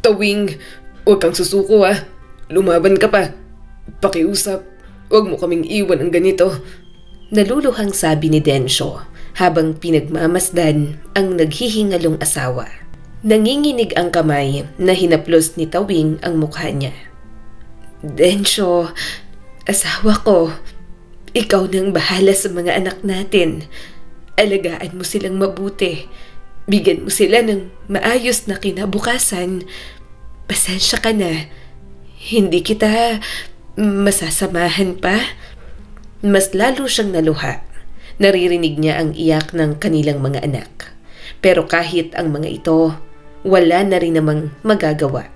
Tawing, huwag kang susuko ha. Lumaban ka pa. Pakiusap, huwag mo kaming iwan ang ganito. Naluluhang sabi ni Densyo habang pinagmamasdan ang naghihingalong asawa. Nanginginig ang kamay na hinaplos ni Tawing ang mukha niya. Densyo, asawa ko, ikaw nang bahala sa mga anak natin. Alagaan mo silang mabuti. Bigyan mo sila ng maayos na kinabukasan. Pasensya ka na. Hindi kita masasamahan pa. Mas lalo siyang naluha. Naririnig niya ang iyak ng kanilang mga anak. Pero kahit ang mga ito, wala na rin namang magagawa.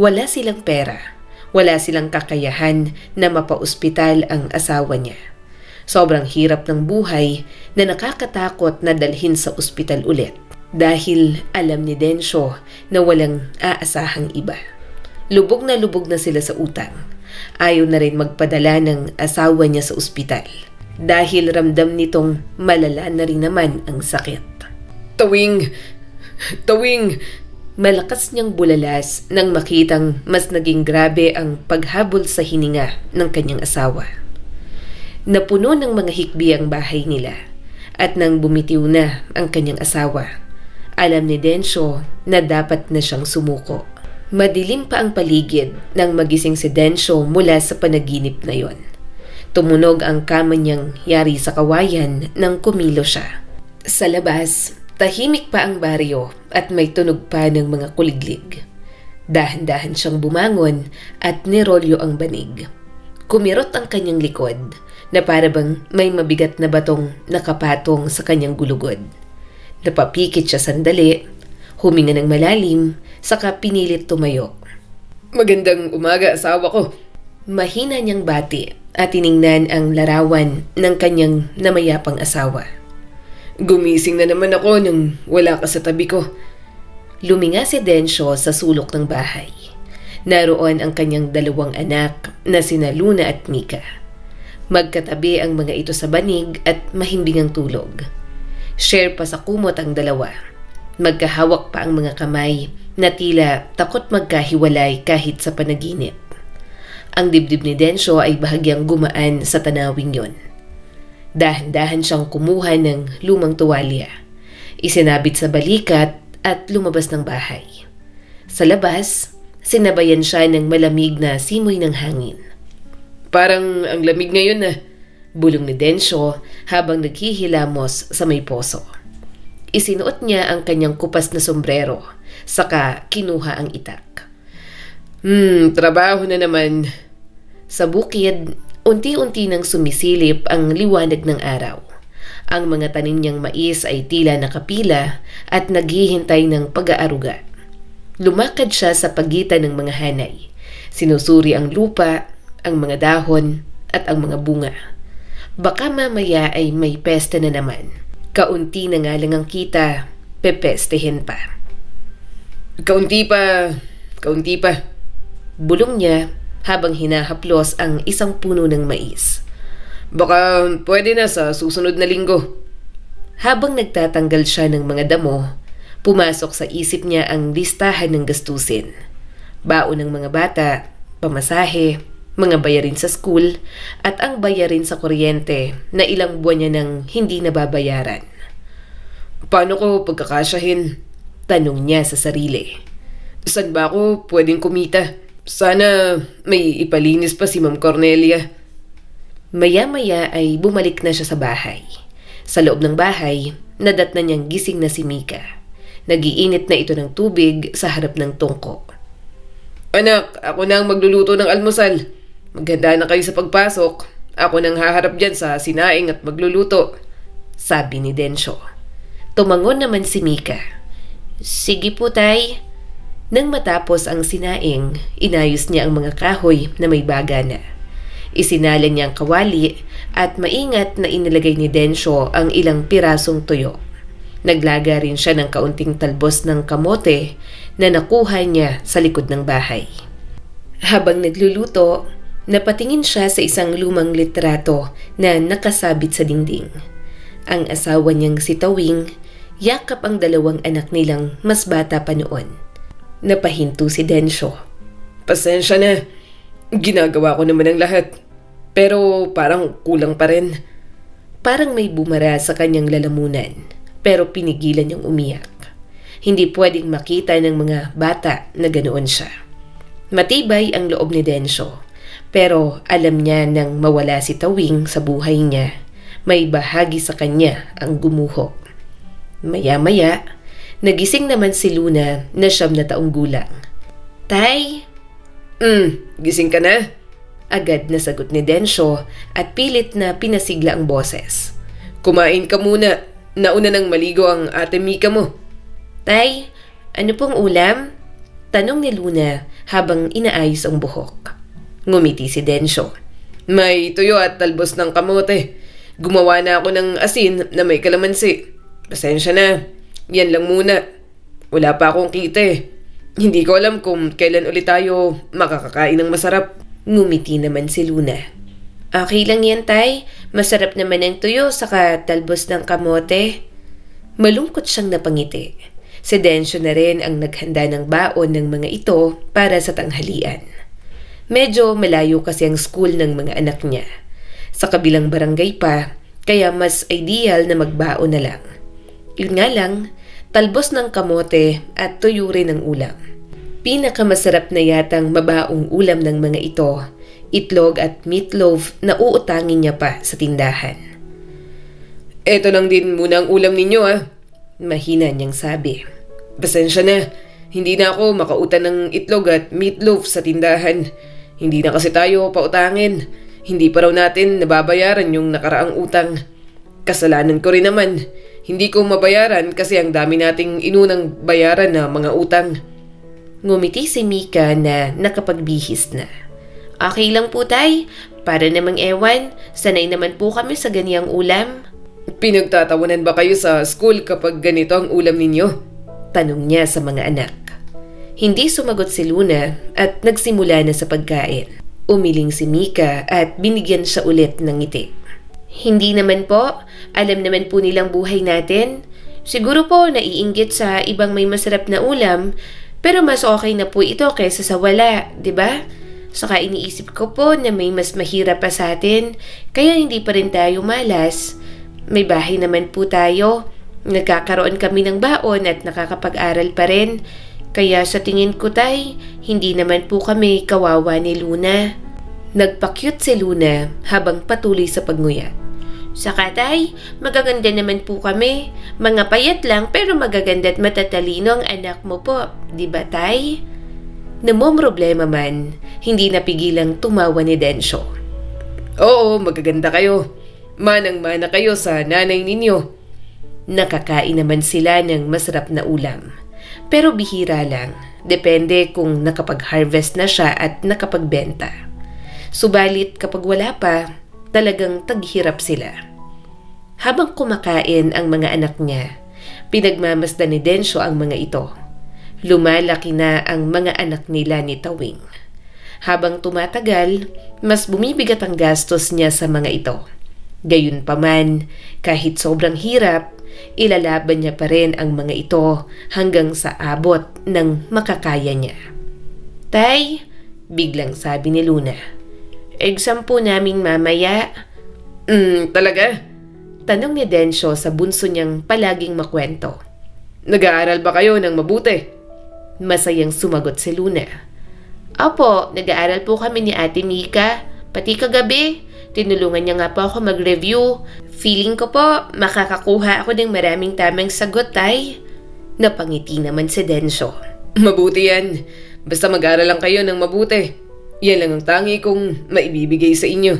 Wala silang pera. Wala silang kakayahan na mapaospital ang asawa niya. Sobrang hirap ng buhay na nakakatakot na dalhin sa ospital ulit dahil alam ni Densyo na walang aasahang iba. Lubog na sila sa utang. Ayaw na rin magpadala ng asawa niya sa ospital dahil ramdam nitong malala na rin naman ang sakit. Tawing! Malakas niyang bulalas nang makitang mas naging grabe ang paghabol sa hininga ng kanyang asawa. Napuno ng mga hikbi ang bahay nila at nang bumitiw na ang kanyang asawa, alam ni Densyo na dapat na siyang sumuko. Madilim pa ang paligid nang magising si Densyo mula sa panaginip na yon. Tumunog ang kama niyang yari sa kawayan nang kumilo siya. Sa labas, tahimik pa ang baryo at may tunog pa ng mga kuliglig. Dahan-dahan siyang bumangon at nirolyo ang banig. Kumirot ang kanyang likod na para bang may mabigat na batong nakapatong sa kanyang gulugod. Napapikit siya sandali, huminga ng malalim, saka pinilit tumayo. Magandang umaga, asawa ko. Mahina niyang bati at tiningnan ang larawan ng kanyang namayapang asawa. Gumising na naman ako nang wala ka sa tabi ko. Luminga si Densyo sa sulok ng bahay. Naroon ang kanyang dalawang anak na sina Luna at Mika. Magkatabi ang mga ito sa banig at mahimbing ang tulog. Share pa sa kumot ang dalawa. Magkahawak pa ang mga kamay na tila takot magkahiwalay kahit sa panaginip. Ang dibdib ni Densyo ay bahagyang gumaan sa tanawing yon. Dahan-dahan siyang kumuha ng lumang tuwalya. Isinabit sa balikat at lumabas ng bahay. Sa labas, sinabayan siya ng malamig na simoy ng hangin. Parang ang lamig ngayon na. Bulong ni Densyo habang naghihilamos sa may poso. Isinuot niya ang kanyang kupas na sombrero, saka kinuha ang itak. Trabaho na naman. Sa bukid, unti-unti nang sumisilip ang liwanag ng araw. Ang mga tanim niyang mais ay tila nakapila at naghihintay ng pag-aaruga. Lumakad siya sa pagitan ng mga hanay. Sinusuri ang lupa, ang mga dahon at ang mga bunga. Baka mamaya ay may pesta na naman. Kaunti na nga lang ang kita, pepestehin pa. Kaunti pa. Bulong niya habang hinahaplos ang isang puno ng mais. Baka pwede na sa susunod na linggo. Habang nagtatanggal siya ng mga damo, pumasok sa isip niya ang listahan ng gastusin. Baon ng mga bata, pamasahe, mga bayarin sa school, at ang bayarin sa kuryente na ilang buwan niya nang hindi nababayaran. Paano ko pagkakasyahin? Tanong niya sa sarili. Saan ba ako pwedeng kumita? Sana may ipalinis pa si Ma'am Cornelia. Maya-maya ay bumalik na siya sa bahay. Sa loob ng bahay, nadatnan niyang gising na si Mika. Nagiinit na ito ng tubig sa harap ng tungko. Anak, ako na ang magluluto ng almusal. Maghanda na kayo sa pagpasok. Ako nang haharap dyan sa sinaing at magluluto. Sabi ni Densyo. Tumangon naman si Mika. Sige po, tay. Nang matapos ang sinaing, inayos niya ang mga kahoy na may baga na. Isinala niya ang kawali at maingat na inilagay ni Densyo ang ilang pirasong tuyo. Naglaga rin siya ng kaunting talbos ng kamote na nakuha niya sa likod ng bahay. Habang nagluluto, napatingin siya sa isang lumang litrato na nakasabit sa dingding. Ang asawa niyang si Tawing, yakap ang dalawang anak nilang mas bata pa noon. Napahinto si Densyo. Pasensya na. Ginagawa ko naman ang lahat. Pero parang kulang pa rin. Parang may bumara sa kanyang lalamunan, pero pinigilan niyang umiyak. Hindi pwedeng makita ng mga bata na ganoon siya. Matibay ang loob ni Densyo, pero alam niya nang mawala si Tawing sa buhay niya, may bahagi sa kanya ang gumuho. Maya-maya, nagising naman si Luna na 9 na taong gulang. Tay! Gising ka na? Agad na sagot ni Densyo at pilit na pinasigla ang boses. Kumain ka muna. Nauna nang maligo ang ate Mika mo. Tay, ano pong ulam? Tanong ni Luna habang inaayos ang buhok. Ngumiti si Densyo. May tuyo at talbos ng kamote. Gumawa na ako ng asin na may kalamansi. Pasensya na. Yan lang muna. Wala pa akong kita eh. Hindi ko alam kung kailan ulit tayo makakakain ng masarap. Ngumiti naman si Luna. Okay lang yan, Tay. Masarap naman ang tuyo saka talbos ng kamote. Malungkot siyang napangiti. Si Densyo na rin ang naghanda ng baon ng mga ito para sa tanghalian. Medyo malayo kasi ang school ng mga anak niya. Sa kabilang barangay pa, kaya mas ideal na magbaon na lang. Yun nga lang, talbos ng kamote at tuyo rin ang ulam. Pinakamasarap na yatang mabaong ulam ng mga ito, itlog at meatloaf na uutangin niya pa sa tindahan. Eto lang din muna ang ulam ninyo Mahina niyang sabi. Pasensya na. Hindi na ako makautan ng itlog at meatloaf sa tindahan. Hindi na kasi tayo pautangin. Hindi pa raw natin nababayaran yung nakaraang utang. Kasalanan ko rin naman. Hindi ko mabayaran kasi ang dami nating inunang bayaran na mga utang. Ngumiti si Mika na nakapagbihis na. Okay lang po, Tay. Para namang ewan, sanay naman po kami sa ganiyang ulam. Pinagtatawanan ba kayo sa school kapag ganito ang ulam ninyo? Tanong niya sa mga anak. Hindi sumagot si Luna at nagsimula na sa pagkain. Umiling si Mika at binigyan siya ulit ng ngiti. Hindi naman po. Alam naman po nilang buhay natin. Siguro po naiinggit sa ibang may masarap na ulam, pero mas okay na po ito kaysa sa wala, di ba? Saka iniisip ko po na may mas mahirap pa sa atin, kaya hindi pa rin tayo malas. May bahay naman po tayo. Nagkakaroon kami ng baon at nakakapag-aral pa rin. Kaya sa tingin ko, Tay, hindi naman po kami kawawa ni Luna. Nagpa-cute si Luna habang patuloy sa pagnguya. Saka, Tay, magaganda naman po kami. Mga payat lang pero magaganda at matatalino ang anak mo po. Di ba, Tay? Namomroblema man, hindi napigilang tumawa ni Densyo. Oo, magaganda kayo. Manang-mana kayo sa nanay ninyo. Nakakain naman sila ng masarap na ulam. Pero bihira lang. Depende kung nakapag-harvest na siya at nakapagbenta. Subalit kapag wala pa, talagang taghirap sila. Habang kumakain ang mga anak niya, pinagmamasdan ni Densyo ang mga ito. Lumalaki na ang mga anak nila ni Tawing. Habang tumatagal, mas bumibigat ang gastos niya sa mga ito. Gayunpaman, kahit sobrang hirap, ilalaban niya pa rin ang mga ito hanggang sa abot ng makakaya niya. Tay, biglang sabi ni Luna, exam po namin mamaya. Talaga? Tanong ni Densyo sa bunso niyang palaging makwento. Nag-aaral ba kayo ng mabuti? Masayang sumagot si Luna. Opo, nag-aaral po kami ni Ate Mika. Pati kagabi, tinulungan niya nga po ako mag-review. Feeling ko po, makakakuha ako ng maraming tamang sagot, Tay. Napangiti naman si Densyo. Mabuti yan. Basta mag-aaral lang kayo ng mabuti. Yan lang ang tangi kong maibibigay sa inyo.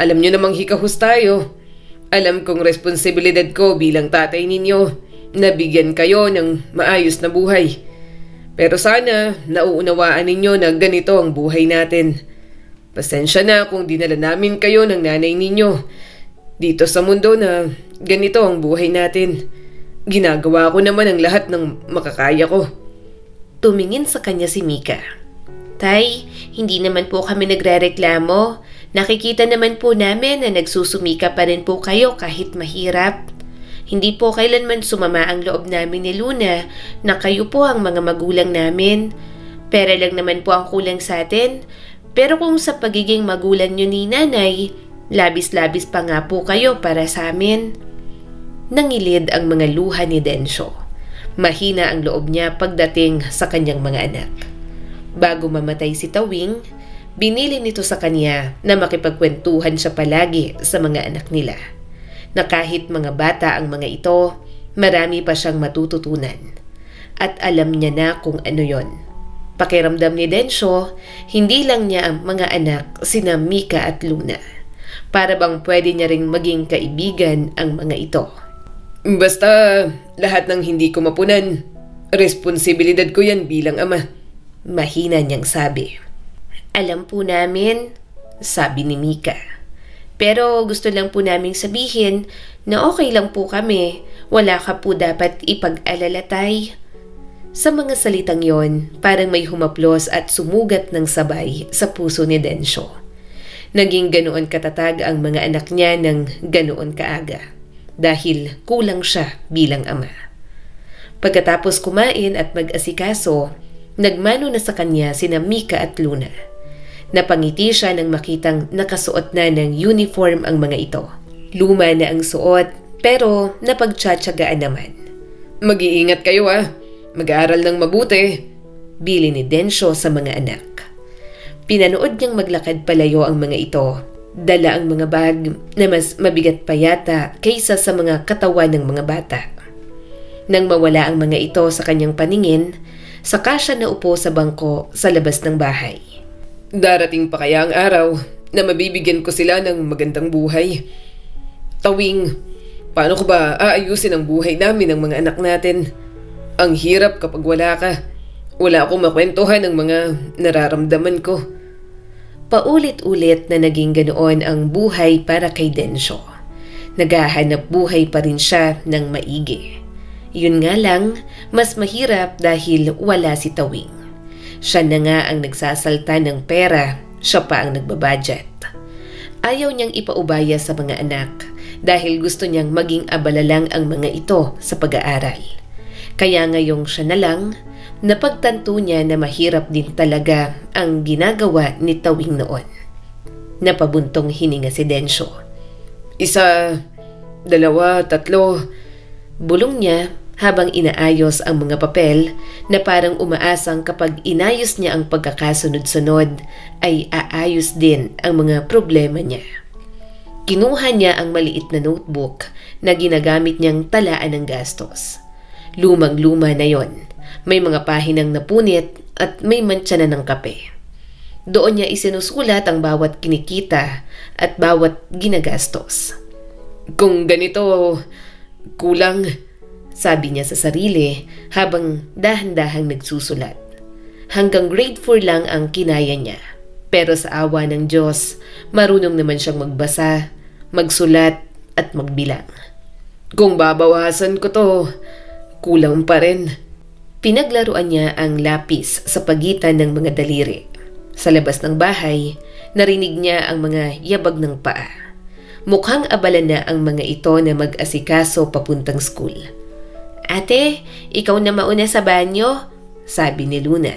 Alam nyo namang hikahus tayo. Alam kong responsibilidad ko bilang tatay ninyo na bigyan kayo ng maayos na buhay. Pero sana nauunawaan ninyo na ganito ang buhay natin. Pasensya na kung dinala namin kayo ng nanay ninyo dito sa mundo na ganito ang buhay natin. Ginagawa ko naman ang lahat ng makakaya ko. Tumingin sa kanya si Mika. Tay, hindi naman po kami nagrereklamo. Nakikita naman po namin na nagsusumika pa rin po kayo kahit mahirap. Hindi po kailanman sumama ang loob namin ni Luna na kayo po ang mga magulang namin. Pera lang naman po ang kulang sa atin. Pero kung sa pagiging magulang nyo ni nanay, labis-labis pa nga po kayo para sa amin. Nangilid ang mga luha ni Densyo. Mahina ang loob niya pagdating sa kanyang mga anak. Bago mamatay si Tawing, binili nito sa kanya na makipagkwentuhan siya palagi sa mga anak nila. Na kahit mga bata ang mga ito, marami pa siyang matututunan. At alam niya na kung ano yon. Pakiramdam ni Densyo, hindi lang niya ang mga anak sina Mika at Luna. Para bang pwede niya ring maging kaibigan ang mga ito. Basta lahat ng hindi ko mapunan, responsibilidad ko yan bilang ama. Mahina niyang sabi. Alam po namin, sabi ni Mika. Pero gusto lang po naming sabihin na okay lang po kami. Wala ka po dapat ipag-alala, tay. Sa mga salitang yon, parang may humaplos at sumugat ng sabay sa puso ni Densyo. Naging ganoon katatag ang mga anak niya ng ganoon kaaga. Dahil kulang siya bilang ama. Pagkatapos kumain at mag-asikaso, nagmano na sa kanya sina Mika at Luna. Napangiti siya nang makitang nakasuot na ng uniform ang mga ito. Luma na ang suot pero napagtsatsagaan naman. Mag-iingat kayo Mag-aaral ng mabuti. Bili ni Densyo sa mga anak. Pinanood niyang maglakad palayo ang mga ito. Dala ang mga bag na mas mabigat pa yata kaysa sa mga katawan ng mga bata. Nang mawala ang mga ito sa kanyang paningin, saka siya naupo sa bangko sa labas ng bahay. Darating pa kaya ang araw na mabibigyan ko sila ng magandang buhay? Tawing, paano ko ba aayusin ang buhay namin ng mga anak natin? Ang hirap kapag wala ka. Wala akong makwentuhan ng mga nararamdaman ko. Paulit-ulit na naging ganoon ang buhay para kay Densyo. Naghahanap buhay pa rin siya ng maigi. Yun nga lang, mas mahirap dahil wala si Tawing. Siya na nga ang nagsasalta ng pera, siya pa ang nagbabudget. Ayaw niyang ipaubaya sa mga anak dahil gusto niyang maging abala lang ang mga ito sa pag-aaral. Kaya ngayong siya na lang, napagtanto niya na mahirap din talaga ang ginagawa ni Tawing noon. Napabuntong hininga si Densyo. 1, 2, 3, bulong niya habang inaayos ang mga papel na parang umaasang kapag inayos niya ang pagkakasunod-sunod ay aayos din ang mga problema niya. Kinuha niya ang maliit na notebook na ginagamit niyang talaan ng gastos. Lumang-luma na yon. May mga pahinang napunit at may mantsa na ng kape. Doon niya isinusulat ang bawat kinikita at bawat ginagastos. Kung ganito, kulang, sabi niya sa sarili habang dahan-dahang nagsusulat. Hanggang grade 4 lang ang kinaya niya. Pero sa awa ng Diyos, marunong naman siyang magbasa, magsulat at magbilang. Kung babawasan ko to, kulang pa rin. Pinaglaruan niya ang lapis sa pagitan ng mga daliri. Sa labas ng bahay, narinig niya ang mga yabag ng paa. Mukhang abala na ang mga ito na mag-asikaso papuntang school. Ate, ikaw na mauna sa banyo, sabi ni Luna.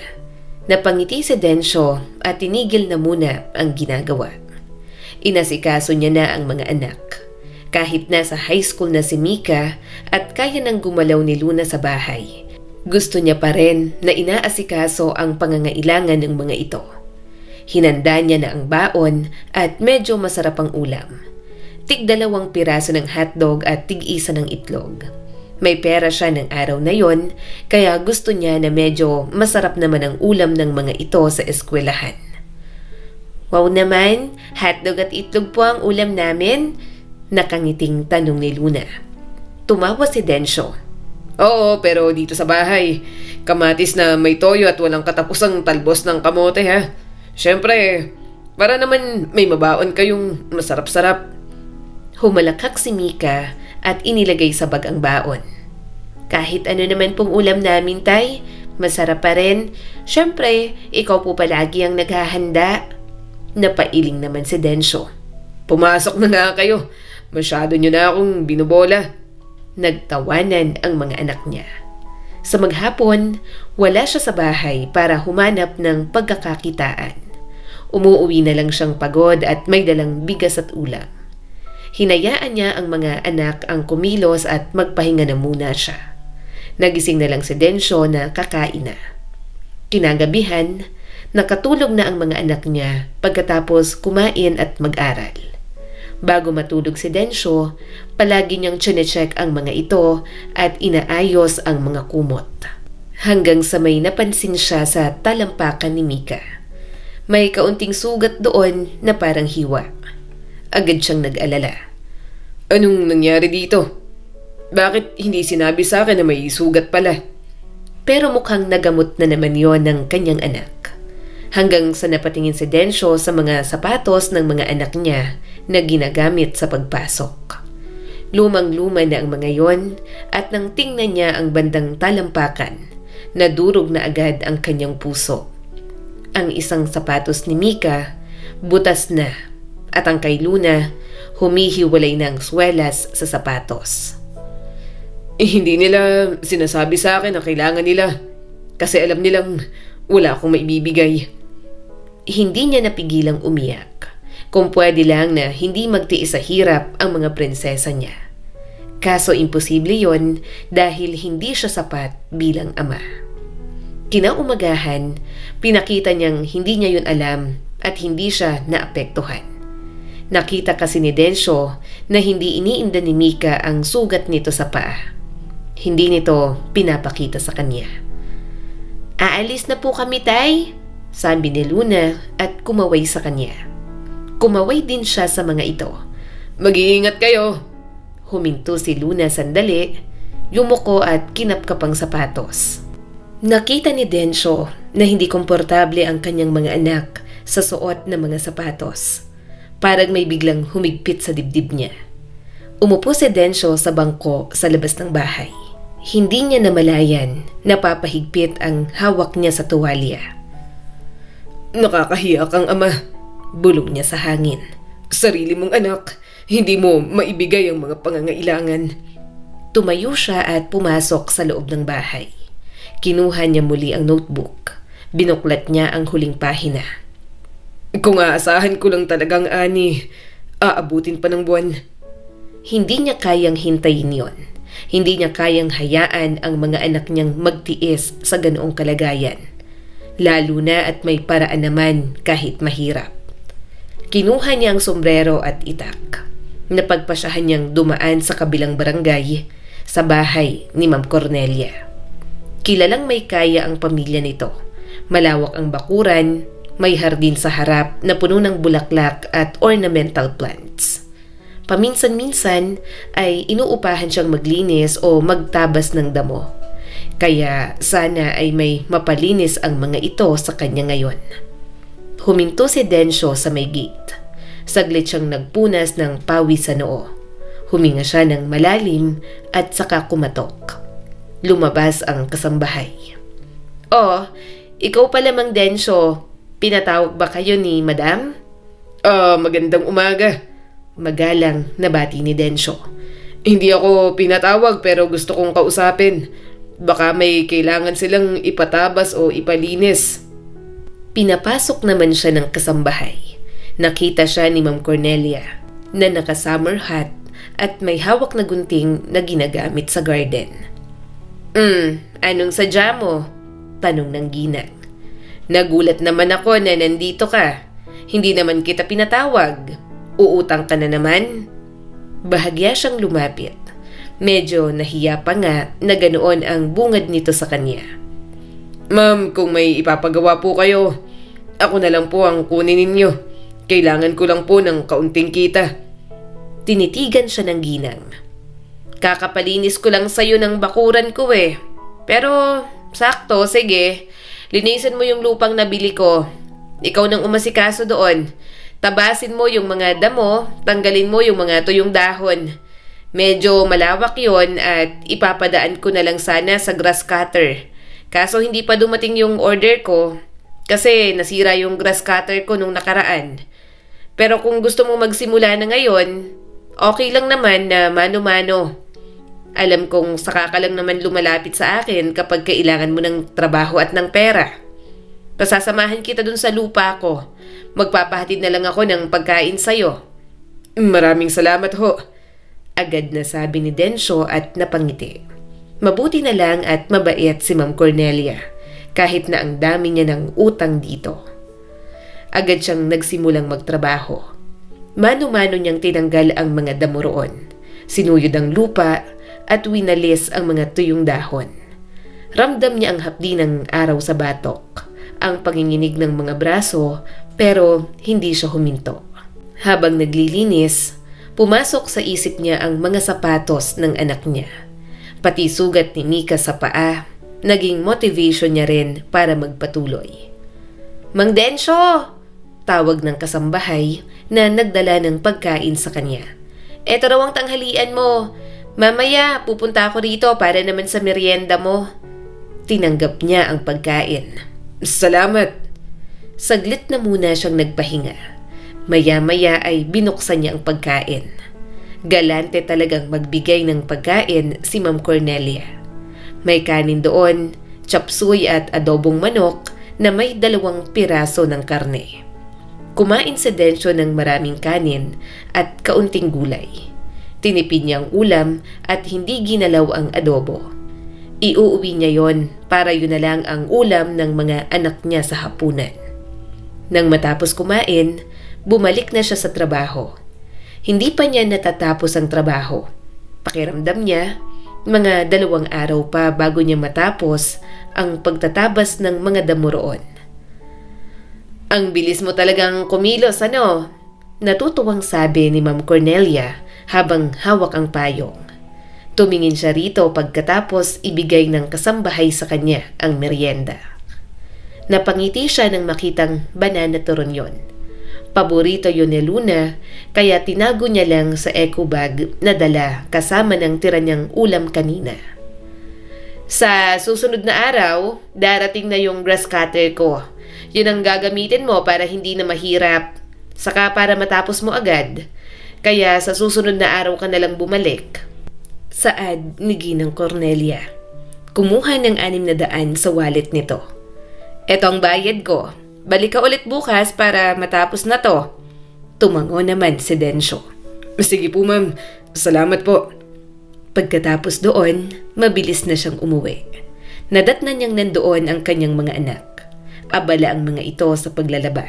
Napangiti si Densyo at tinigil na muna ang ginagawa. Inasikaso niya na ang mga anak. Kahit nasa high school na si Mika at kaya nang gumalaw ni Luna sa bahay, gusto niya pa rin na inaasikaso ang pangangailangan ng mga ito. Hinanda niya na ang baon at medyo masarap ang ulam. Tig-2 piraso ng hotdog at tig-1 ng itlog. May pera siya ng araw na yon, kaya gusto niya na medyo masarap naman ang ulam ng mga ito sa eskwelahan. Wow naman, hotdog at itlog po ang ulam namin, nakangiting tanong ni Luna. Tumawa si Densyo. Oo, pero dito sa bahay, kamatis na may toyo at walang katapusang talbos ng kamote Siyempre, para naman may mabaon kayong masarap-sarap. Humalakhak si Mika at inilagay sa bag ang baon. Kahit ano naman pong ulam namin, tay, masarap pa rin. Siyempre, ikaw po palagi ang naghahanda. Napailing naman si Densyo. Pumasok na nga kayo. Masyado nyo na akong binubola. Nagtawanan ang mga anak niya. Sa maghapon, wala siya sa bahay para humanap ng pagkakakitaan. Umuuwi na lang siyang pagod at may dalang bigas at ulam. Hinayaan niya ang mga anak ang kumilos at magpahinga na muna siya. Nagising na lang si Densyo na kakain na. Kinagabihan, nakatulog na ang mga anak niya pagkatapos kumain at mag-aral. Bago matulog si Densyo, palagi niyang chinecheck ang mga ito at inaayos ang mga kumot. Hanggang sa may napansin siya sa talampakan ni Mika. May kaunting sugat doon na parang hiwa. Agad siyang nag-alala. Anong nangyari dito? Bakit hindi sinabi sa akin na may sugat pala? Pero mukhang nagamot na naman yon ng kanyang anak. Hanggang sa napatingin si Densyo sa mga sapatos ng mga anak niya na ginagamit sa pagpasok. Lumang-luma na ang mga yon at nang tingnan niya ang bandang talampakan, nadurog na agad ang kanyang puso. Ang isang sapatos ni Mika, butas na at ang kay Luna, humihiwalay ng swelas sa sapatos. Hindi nila sinasabi sa akin na kailangan nila kasi alam nilang wala akong maibibigay. Hindi niya napigilang umiyak. Kung pwede lang na hindi magtiis sa hirap ang mga prinsesa niya. Kaso imposible yon dahil hindi siya sapat bilang ama. Kinaumagahan, pinakita niyang hindi niya yun alam at hindi siya naapektuhan. Nakita kasi ni Densyo na hindi iniinda ni Mika ang sugat nito sa paa. Hindi nito pinapakita sa kanya. "Aalis na po kami, Tay," sabi ni Luna at kumaway sa kanya. Kumaway din siya sa mga ito. Mag-iingat kayo. Huminto si Luna sandali, yumuko at kinapkap ang sapatos. Nakita ni Densyo na hindi komportable ang kanyang mga anak sa suot ng mga sapatos. Parang may biglang humigpit sa dibdib niya. Umupo si Densyo sa bangko sa labas ng bahay. Hindi niya namalayan na papahigpit ang hawak niya sa tuwalya. Nakakahiya kang ama. Bulong niya sa hangin. Sarili mong anak, hindi mo maibigay ang mga pangangailangan. Tumayo siya at pumasok sa loob ng bahay. Kinuha niya muli ang notebook. Binuklat niya ang huling pahina. Kung aasahan ko lang talagang ani, aabutin pa ng buwan. Hindi niya kayang hintayin yon. Hindi niya kayang hayaan ang mga anak niyang magtiis sa ganoong kalagayan. Lalo na at may paraan naman kahit mahirap. Kinuha niya ang sombrero at itak. Napagpasyahan niyang dumaan sa kabilang barangay sa bahay ni Ma'am Cornelia. Kilalang may kaya ang pamilya nito. Malawak ang bakuran, may hardin sa harap na puno ng bulaklak at ornamental plants. Paminsan-minsan ay inuupahan siyang maglinis o magtabas ng damo. Kaya sana ay may mapalinis ang mga ito sa kanya ngayon. Huminto si Densyo sa may gate. Saglit siyang nagpunas ng pawis sa noo. Huminga siya ng malalim at saka kumatok. Lumabas ang kasambahay. "Oh, ikaw pala Mang Densyo. Pinatawag ba kayo ni Madam?" Magandang umaga. Magalang nabati ni Densyo. Hindi ako pinatawag pero gusto kong kausapin. Baka may kailangan silang ipatabas o ipalinis. Pinapasok naman siya ng kasambahay. Nakita siya ni Ma'am Cornelia na naka-summer hat at may hawak na gunting na ginagamit sa garden. Anong sadya mo?" Tanong ng ginang. "Nagulat naman ako na nandito ka. Hindi naman kita pinatawag. Uutang ka na naman?" Bahagya siyang lumapit. Medyo nahiya pa nga na ganoon ang bungad nito sa kanya. "Ma'am, kung may ipapagawa po kayo, ako na lang po ang kunin ninyo. Kailangan ko lang po ng kaunting kita." Tinitigan siya ng ginang. "Kakapalinis ko lang sa'yo ng bakuran ko eh. Pero sakto, sige. Linisin mo yung lupang nabili ko. Ikaw nang umasikaso doon. Tabasin mo yung mga damo, tanggalin mo yung mga tuyong dahon. Medyo malawak yon at ipapadaan ko na lang sana sa grass cutter. Kaso hindi pa dumating yung order ko kasi nasira yung grass cutter ko nung nakaraan. Pero kung gusto mo magsimula na ngayon, okay lang naman na mano-mano. Alam kong saka ka lang naman lumalapit sa akin kapag kailangan mo ng trabaho at ng pera. Pasasamahan kita dun sa lupa ko. Magpapahatid na lang ako ng pagkain sa'yo. Maraming salamat ho. Agad na sabi ni Densyo at napangiti. Mabuti na lang at mabait si Ma'am Cornelia, kahit na ang dami niya ng utang dito. Agad siyang nagsimulang magtrabaho. Mano-mano niyang tinanggal ang mga damo roon. Sinuyod ang lupa at winalis ang mga tuyong dahon. Ramdam niya ang hapdi ng araw sa batok, ang panginginig ng mga braso, pero hindi siya huminto. Habang naglilinis, pumasok sa isip niya ang mga sapatos ng anak niya. Pati sugat ni Mika sa paa, naging motivation niya rin para magpatuloy. "Mang Densyo!" Tawag ng kasambahay na nagdala ng pagkain sa kanya. "Eto raw ang tanghalian mo. Mamaya, pupunta ako rito para naman sa merienda mo." Tinanggap niya ang pagkain. Salamat. Saglit na muna siyang nagpahinga. Maya-maya ay binuksan niya ang pagkain. Galante talagang magbigay ng pagkain si Ma'am Cornelia. May kanin doon, chapsuy at adobong manok na may 2 piraso ng karne. Kumain si Densyo ng maraming kanin at kaunting gulay. Tinipid niya ang ulam at hindi ginalaw ang adobo. Iuuwi niya yon para yun na lang ang ulam ng mga anak niya sa hapunan. Nang matapos kumain, bumalik na siya sa trabaho. Hindi pa niya natatapos ang trabaho. Pakiramdam niya, mga 2 araw pa bago niya matapos ang pagtatabas ng mga damo roon. "Ang bilis mo talagang kumilos, ano?" Natutuwang sabi ni Ma'am Cornelia habang hawak ang payong. Tumingin siya rito pagkatapos ibigay ng kasambahay sa kanya ang merienda. Napangiti siya nang makitang banana turon yon. Paborito yun ni Luna, kaya tinago niya lang sa eco bag na dala kasama ng tira niyang ulam kanina. "Sa susunod na araw, darating na yung grass cutter ko. Yun ang gagamitin mo para hindi na mahirap. Saka para matapos mo agad. Kaya sa susunod na araw ka na lang bumalik." Saad ni Ginang Cornelia. Kumuha ng 600 sa wallet nito. "Eto ang bayad ko. Balik ka ulit bukas para matapos na to." Tumango naman si Densyo. Sige po, ma'am. Salamat po. Pagkatapos doon, mabilis na siyang umuwi. Nadatnan niyang nandoon ang kanyang mga anak. Abala ang mga ito sa paglalaba.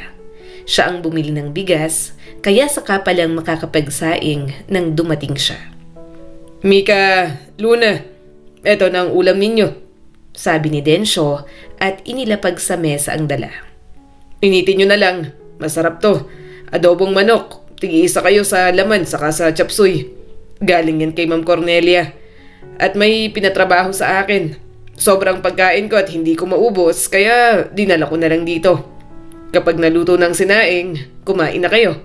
Siya ang bumili ng bigas, kaya saka palang makakapagsaing nang dumating siya. "Mika, Luna, eto na ang ulam ninyo," sabi ni Densyo at inilapag sa mesa ang dala. "Initin nyo na lang. Masarap to. Adobong manok. Tig-isa kayo sa laman saka sa chapsuy. Galing yan kay Ma'am Cornelia. At may pinatrabaho sa akin. Sobrang pagkain ko at hindi ko maubos, kaya dinala ko na lang dito. Kapag naluto ng sinaing, kumain na kayo."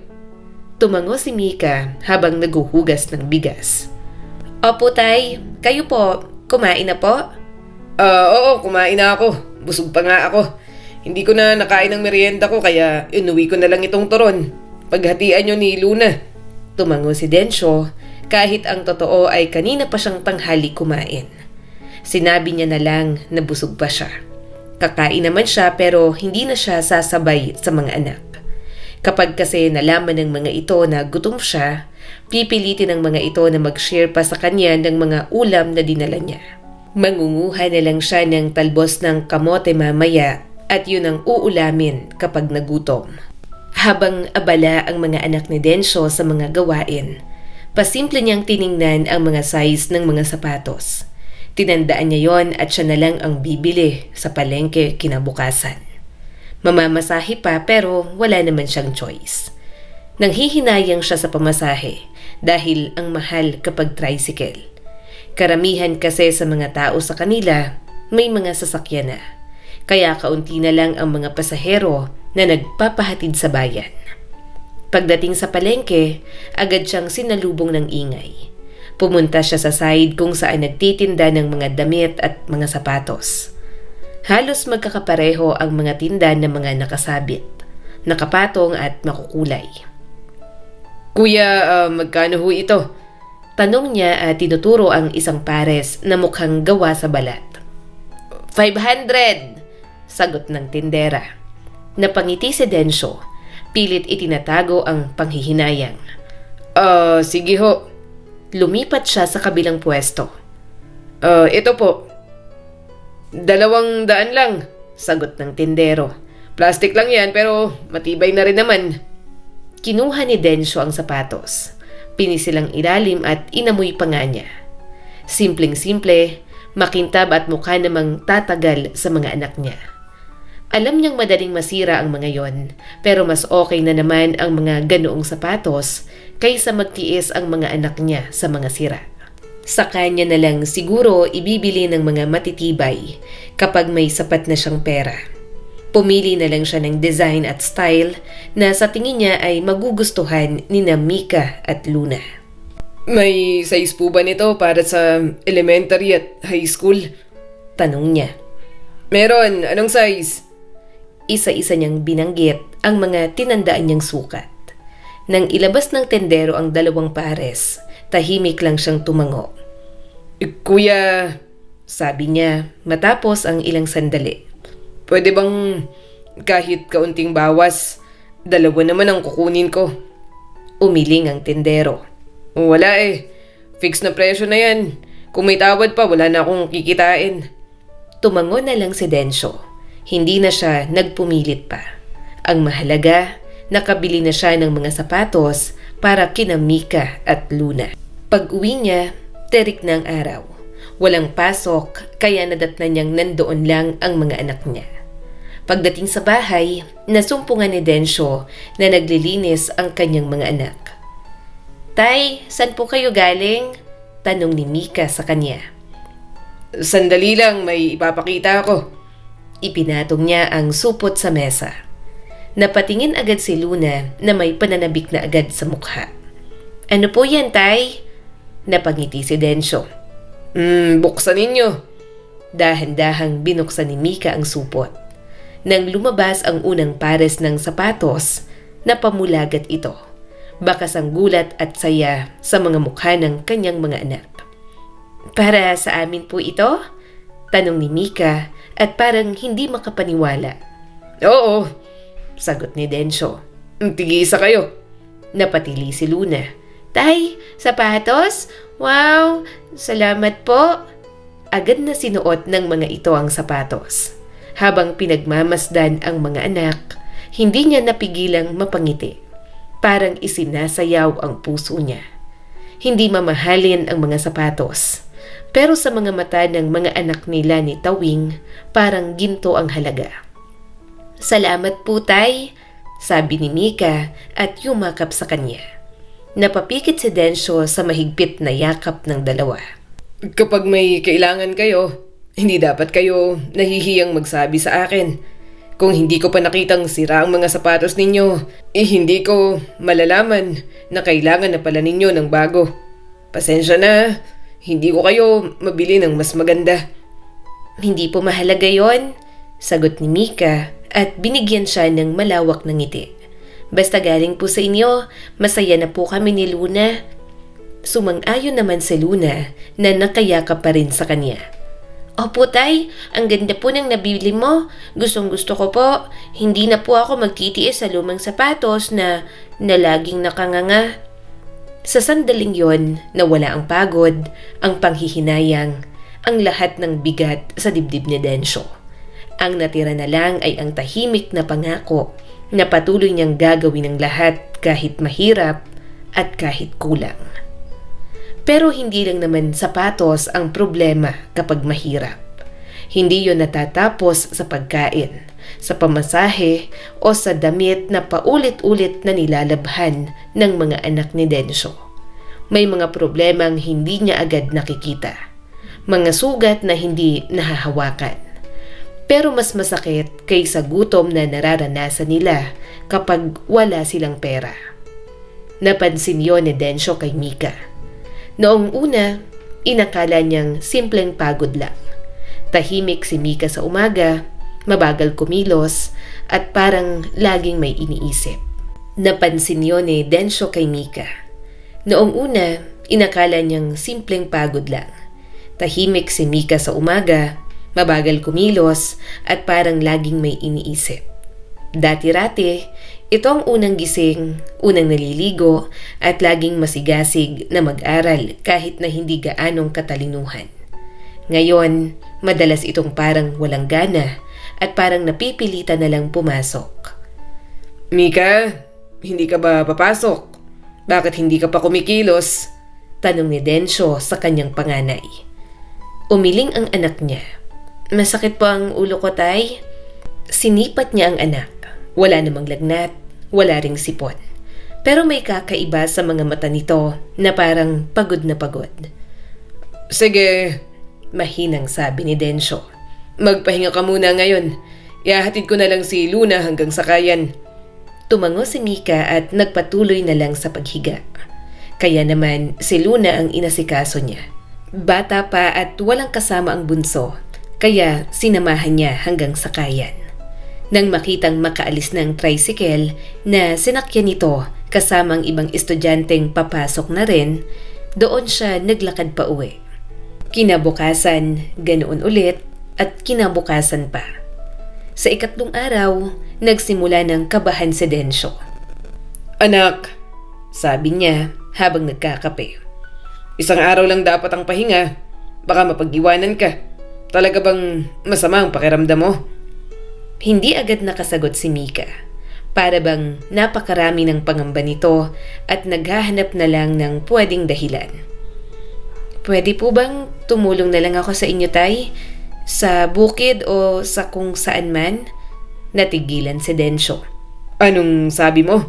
Tumango si Mika habang naguhugas ng bigas. "Opo, Tay. Kayo po, kumain na po?" Oo, kumain na ako. Busog pa nga ako. Hindi ko na nakain ng merienda ko, kaya inuwi ko na lang itong turon. Paghatian nyo ni Luna." Tumango si Densyo kahit ang totoo ay kanina pa siyang tanghali kumain. Sinabi niya na lang na busog pa siya. Kakain naman siya pero hindi na siya sasabay sa mga anak. Kapag kasi nalaman ng mga ito na gutom siya, pipilitin ng mga ito na mag-share pa sa kanya ng mga ulam na dinala niya. Mangunguha na lang siya ng talbos ng kamote mamaya at yun ang uulamin kapag nagutom. Habang abala ang mga anak ni Densyo sa mga gawain, pasimple niyang tiningnan ang mga size ng mga sapatos. Tinandaan niya yon at siya na lang ang bibili sa palengke kinabukasan. Mamamasahe pa pero wala naman siyang choice. Nanghihinayang siya sa pamasahe dahil ang mahal kapag tricycle. Karamihan kasi sa mga tao sa kanila may mga sasakyan na. Kaya kaunti na lang ang mga pasahero na nagpapahatid sa bayan. Pagdating sa palengke, agad siyang sinalubong ng ingay. Pumunta siya sa side kung saan nagtitinda ng mga damit at mga sapatos. Halos magkakapareho ang mga tinda ng mga nakasabit, nakapatong at makukulay. "Kuya, magkano ho ito?" Tanong niya at tinuturo ang isang pares na mukhang gawa sa balat. 500! Sagot ng tindera. Napangiti si Densyo. Pilit itinatago ang panghihinayang. Sige ho. Lumipat siya sa kabilang pwesto. Ito po. 200 lang. Sagot ng tindero. Plastic lang yan pero matibay na rin naman. Kinuha ni Densyo ang sapatos. Pinisilang ilalim at inamoy pa nga niya. Simpleng-simple, makintab at mukha namang tatagal sa mga anak niya. Alam niyang madaling masira ang mga yon, pero mas okay na naman ang mga ganoong sapatos kaysa magtiis ang mga anak niya sa mga sira. Sa kanya na lang siguro ibibili ng mga matitibay kapag may sapat na siyang pera. Pumili na lang siya ng design at style na sa tingin niya ay magugustuhan ni Mika at Luna. May size po ba nito para sa elementary at high school? Tanong niya. Meron. Anong size? Isa-isa niyang binanggit ang mga tinandaan niyang sukat. Nang ilabas ng tendero ang 2 pares, tahimik lang siyang tumango. Kuya, Sabi niya matapos ang ilang sandali. pwede bang kahit kaunting bawas? 2 naman ang kukunin ko. Umiling ang tendero. Wala eh. Fix na presyo na yan. Kung may tawad pa, wala na akong kikitain. Tumango na lang si Densyo. Hindi na siya nagpumilit pa. Ang mahalaga, nakabili na siya ng mga sapatos para kina Mika at Luna. Pag-uwi niya, terik na ang araw. Walang pasok, kaya nadatnan niyang nandoon lang ang mga anak niya. Pagdating sa bahay, nasumpungan ni Densyo na naglilinis ang kanyang mga anak. Tay, saan po kayo galing? Tanong ni Mika sa kanya. Sandali lang, may ipapakita ako. Ipinatong niya ang supot sa mesa. Napatingin agad si Luna na may pananabik na agad sa mukha. Ano po yan, Tay? Napangiti si Densyo. Buksan ninyo. Dahan-dahang binuksan ni Mika ang supot. Nang lumabas ang unang pares ng sapatos, napamulagat ito. Bakas ang gulat at saya sa mga mukha ng kanyang mga anak. Para sa amin po ito? Tanong ni Mika at parang hindi makapaniwala. Oo, Sagot ni Densyo. tigisa kayo. Napatili si Luna. Tay, sapatos? Wow, salamat po. Agad na sinuot ng mga ito ang sapatos. Habang pinagmamasdan ang mga anak, hindi niya napigilang mapangiti. Parang isinasayaw ang puso niya. Hindi mamahalin ang mga sapatos. Pero sa mga mata ng mga anak nila ni Tawing, parang ginto ang halaga. Salamat po, Tay, sabi ni Mika at yumakap sa kanya. Napapikit si Densyo sa mahigpit na yakap ng dalawa. Kapag may kailangan kayo, hindi dapat kayo nahihiyang magsabi sa akin. Kung hindi ko pa nakitang sira ang mga sapatos ninyo, hindi ko malalaman na kailangan na pala ninyo ng bago. Pasensya na, hindi ko kayo mabili ng mas maganda. Hindi po mahalaga yon, sagot ni Mika at binigyan siya ng malawak na ngiti. Basta galing po sa inyo, masaya na po kami ni Luna. Sumang-ayon naman si Luna na nakayakap pa rin sa kanya. Opo, Tay, ang ganda po ng nabili mo. Gustong-gusto ko po. Hindi na po ako magtitiis sa lumang sapatos na laging nakanganga. Sa sandaling yon, nawala ang pagod, ang panghihinayang, ang lahat ng bigat sa dibdib ni Densyo. Ang natira na lang ay ang tahimik na pangako na patuloy niyang gagawin ang lahat kahit mahirap at kahit kulang. Pero hindi lang naman sapatos ang problema kapag mahirap. Hindi yon natatapos sa pagkain, sa pamasahe o sa damit na paulit-ulit na nilalabhan ng mga anak ni Densyo. May mga problemang hindi niya agad nakikita. Mga sugat na hindi nahahawakan. Pero mas masakit kaysa gutom na nararanasan nila kapag wala silang pera. Napansin yon ni Densyo kay Mika. Noong una, inakala niyang simpleng pagod lang. Tahimik si Mika sa umaga, mabagal kumilos, at parang laging may iniisip. Napansin yon ni Densyo kay Mika. Noong una, Inakala niyang simpleng pagod lang. Tahimik si Mika sa umaga, mabagal kumilos at parang laging may iniisip. Dati-rati, ito ang unang gising, unang naliligo at laging masigasig na mag-aral kahit na hindi gaanong katalinuhan. Ngayon, madalas itong parang walang gana at parang napipilitan na lang pumasok. Mika, hindi ka ba papasok? Bakit hindi ka pa kumikilos? Tanong ni Densyo sa kanyang panganay. Umiling ang anak niya. Masakit po ang ulo ko, tay. Sinipat niya ang anak. Wala namang lagnat, wala ring sipon. Pero may kakaiba sa mga mata nito na parang pagod na pagod. Sige, Mahinang sabi ni Densyo. magpahinga ka muna ngayon. Ihahatid ko na lang si Luna hanggang sakayan. Tumango si Mika at nagpatuloy na lang sa paghiga. Kaya naman si Luna ang inasikaso niya. Bata pa at walang kasama ang bunso, kaya sinamahan niya hanggang sakayan. Nang makitang makaalis ng tricycle na sinakyan nito kasamang ibang estudyanteng papasok na rin, doon siya naglakad pa uwi. Kinabukasan, ganoon ulit at kinabukasan pa. Sa ikatlong araw, nagsimula ng kabahan si Densyo. Anak, Sabi niya habang nagkakape. isang araw lang dapat ang pahinga. Baka mapag-iwanan ka. Talaga bang masama ang pakiramdam mo? Hindi agad nakasagot si Mika. Para bang napakarami ng pangamba nito at naghahanap na lang ng pwedeng dahilan. Pwede po bang tumulong na lang ako sa inyo, tay? Sa bukid o sa kung saan man? Natigilan si Densyo. Anong sabi mo?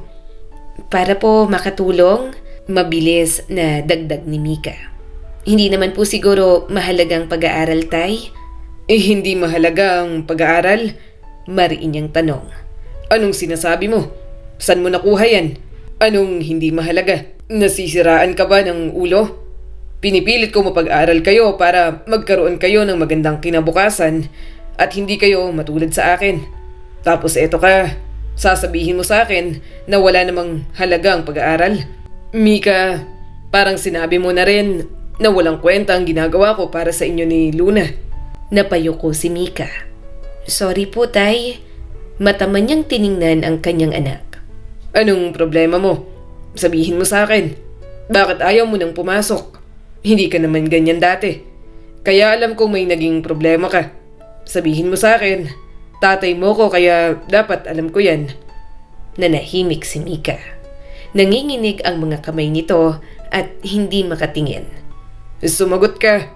Para po makatulong, mabilis na dagdag ni Mika. Hindi naman po siguro mahalagang pag-aaral, tay? Hindi mahalaga ang pag-aaral? Mariin niyang tanong. Anong sinasabi mo? Saan mo nakuha yan? Anong hindi mahalaga? Nasisiraan ka ba ng ulo? Pinipilit ko mapag-aral kayo para magkaroon kayo ng magandang kinabukasan at hindi kayo matulad sa akin. Tapos eto ka, sasabihin mo sa akin na wala namang halaga ang pag-aaral. Mika, parang sinabi mo na rin na walang kwenta ang ginagawa ko para sa inyo ni Luna. Napayuko si Mika. Sorry po, tay. Mataman niyang tiningnan ang kanyang anak. Anong problema mo? Sabihin mo sa akin. Bakit ayaw mo nang pumasok? Hindi ka naman ganyan dati. Kaya alam kong may naging problema ka. Sabihin mo sa akin. Tatay mo ko kaya dapat alam ko yan. Nanahimik si Mika. Nanginginig ang mga kamay nito at hindi makatingin. Sumagot ka.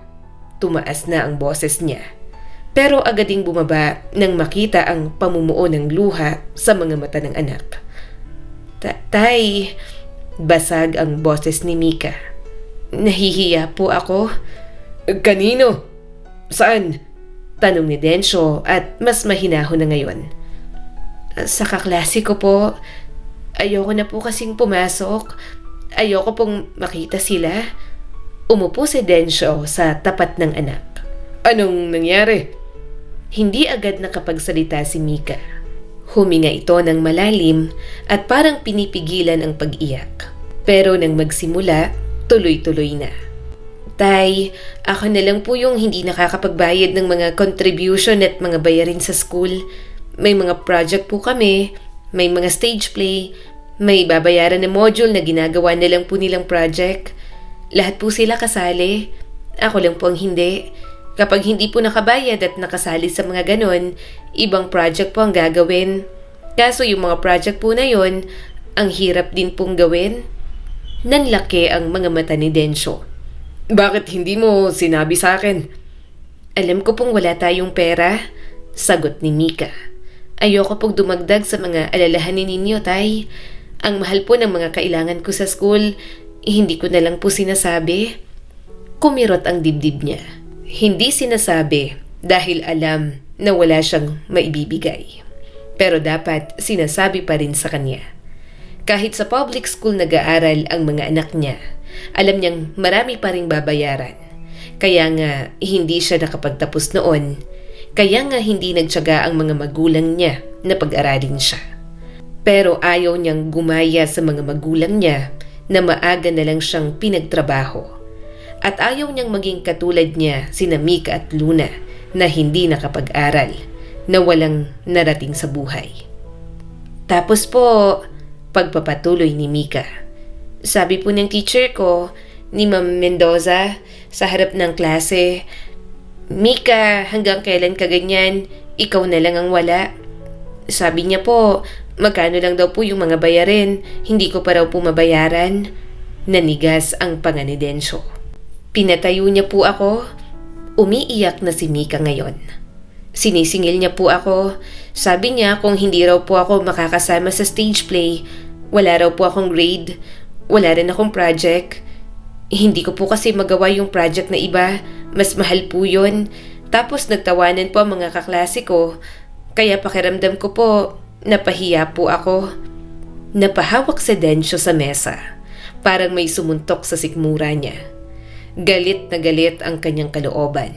Tumaas na ang boses niya. Pero agad ding bumaba nang makita ang pamumuo ng luha sa mga mata ng anak. Tay, basag ang boses ni Mika. Nahihiya po ako. Kanino? Saan? Tanong ni Densyo at mas mahinahon na ngayon. Sa kaklase ko po. Ayoko na po kasing pumasok. Ayoko pong makita sila. Umupo si Densyo sa tapat ng anak. Anong nangyari? Hindi agad nakapagsalita si Mika. Huminga ito ng malalim at parang pinipigilan ang pag-iyak. Pero nang magsimula, tuloy-tuloy na. Tay, ako na lang po yung hindi nakakapagbayad ng mga contribution at mga bayarin sa school. May mga project po kami, may mga stage play, may babayaran na module na ginagawa na lang po nilang project. Lahat po sila kasali. Ako lang po ang hindi. Kapag hindi po nakabayad at nakasali sa mga ganon, ibang project po ang gagawin. Kaso yung mga project po na yon, ang hirap din pong gawin. Nanlaki ang mga mata ni Densyo. Bakit hindi mo sinabi sa akin? Alam ko pong wala tayong pera, sagot ni Mika. Ayoko pong dumagdag sa mga alalahanin ninyo, tay. Ang mahal po ng mga kailangan ko sa school, hindi ko na lang po sinasabi. Kumirot ang dibdib niya. Hindi sinasabi dahil alam na wala siyang maibibigay. Pero dapat sinasabi pa rin sa kanya. Kahit sa public school nag-aaral ang mga anak niya, alam niyang marami pa ring babayaran. Kaya nga hindi siya nakapagtapos noon. Kaya nga hindi nagtiyaga ang mga magulang niya na pag-aralin siya. Pero ayaw niyang gumaya sa mga magulang niya na maaga na lang siyang pinagtrabaho at ayaw niyang maging katulad niya sina Mika at Luna na hindi nakapag-aral, na walang narating sa buhay. Tapos po, pagpapatuloy ni Mika, sabi po ng teacher ko, ni Ma'am Mendoza, sa harap ng klase, "Mika, hanggang kailan ka ganyan? Ikaw na lang ang wala." Sabi niya po, magkano lang daw po yung mga bayarin, hindi ko pa raw po mabayaran. Nanigas ang panga ni Densyo. Pinatayo niya po ako. Umiiyak na si Mika ngayon. Sinisingil niya po ako. Sabi niya kung hindi raw po ako makakasama sa stage play, wala raw po akong grade, wala rin akong project. Hindi ko po kasi magawa yung project na iba, mas mahal po yun. Tapos nagtawanan po ang mga kaklase ko, kaya pakiramdam ko po, napahiya po ako. Napahawak si Densyo sa mesa. Parang may sumuntok sa sikmura niya. Galit na galit ang kanyang kalooban.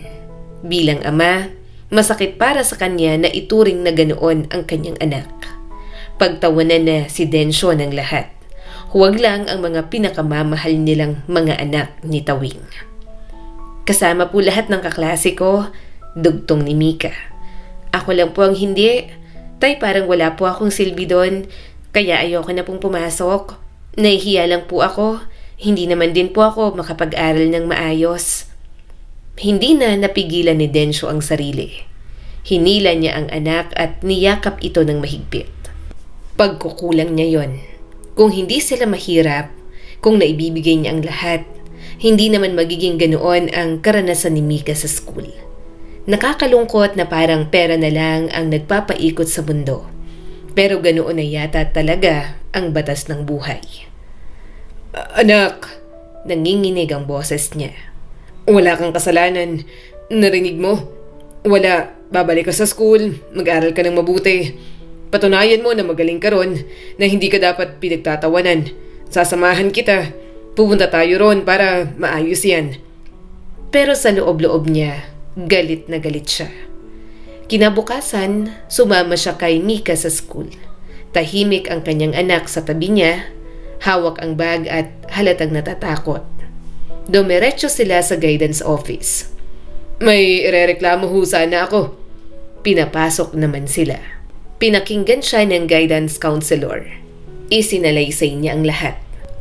Bilang ama, masakit para sa kanya na ituring na ganoon ang kanyang anak. Pagtawanan na si Densyo ng lahat. Huwag lang ang mga pinakamamahal nilang mga anak ni Tawing. Kasama po lahat ng kaklase ko, dugtong ni Mika. Ako lang po ang hindi. Tay, parang wala po akong silbi doon, kaya ayoko na pong pumasok. Nahihiya lang po ako. Hindi naman din po ako makapag-aral ng maayos. Hindi na napigilan ni Densyo ang sarili. Hinila niya ang anak at niyakap ito ng mahigpit. Pagkukulang niya yon. Kung hindi sila mahirap, kung naibibigay niya ang lahat, hindi naman magiging ganoon ang karanasan ni Mika sa school. Nakakalungkot na parang pera na lang ang nagpapaikot sa mundo. Pero ganoon na yata talaga ang batas ng buhay. Anak, Nanginginig ang boses niya. wala kang kasalanan. Narinig mo? Wala. Babalik ka sa school. Mag-aral ka ng mabuti. Patunayan mo na magaling ka ron, na hindi ka dapat pinagtatawanan. Sasamahan kita. Pupunta tayo ron para maayos yan. Pero sa loob-loob niya, galit na galit siya. Kinabukasan, sumama siya kay Mika sa school. Tahimik ang kanyang anak sa tabi niya, hawak ang bag at halatang natatakot. Dumiretso sila sa guidance office. May irereklamo ho sana ako. Pinapasok naman sila. Pinakinggan siya ng guidance counselor. Isinalaysay niya ang lahat.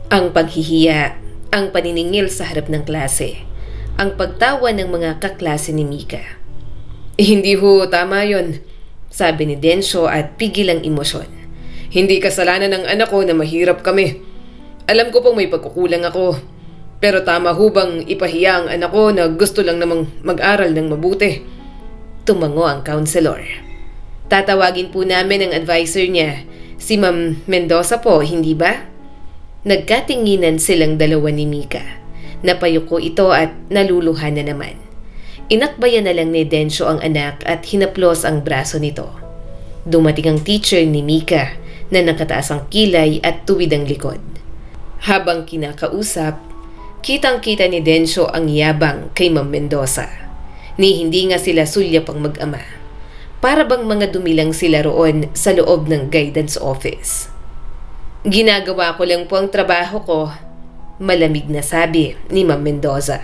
Ang paghihiya, ang paniningil sa harap ng klase, ang pagtawa ng mga kaklase ni Mika. Hindi ho tama yon, Sabi ni Densyo at pigil ang emosyon. Hindi kasalanan ng anak ko na mahirap kami. Alam ko pong may pagkukulang ako. Pero tama ho bang ipahiya ang anak ko na gusto lang namang mag-aral ng mabuti? Tumango ang counselor. Tatawagin po namin ang advisor niya, si Ma'am Mendoza po, hindi ba? Nagkatinginan silang dalawa ni Mika. Napayuko ito at naluluha na naman. Inakbayan na lang ni Densyo ang anak at hinaplos ang braso nito. Dumating ang teacher ni Mika na nakataas ang kilay at tuwid ang likod. Habang kinakausap, kitang-kita ni Densyo ang yabang kay Ma'am Mendoza. Ni hindi nga sila sulyap ang mag-ama. Para bang mga dumilang sila roon sa loob ng guidance office. "Ginagawa ko lang po ang trabaho ko," malamig na sabi ni Ma'am Mendoza.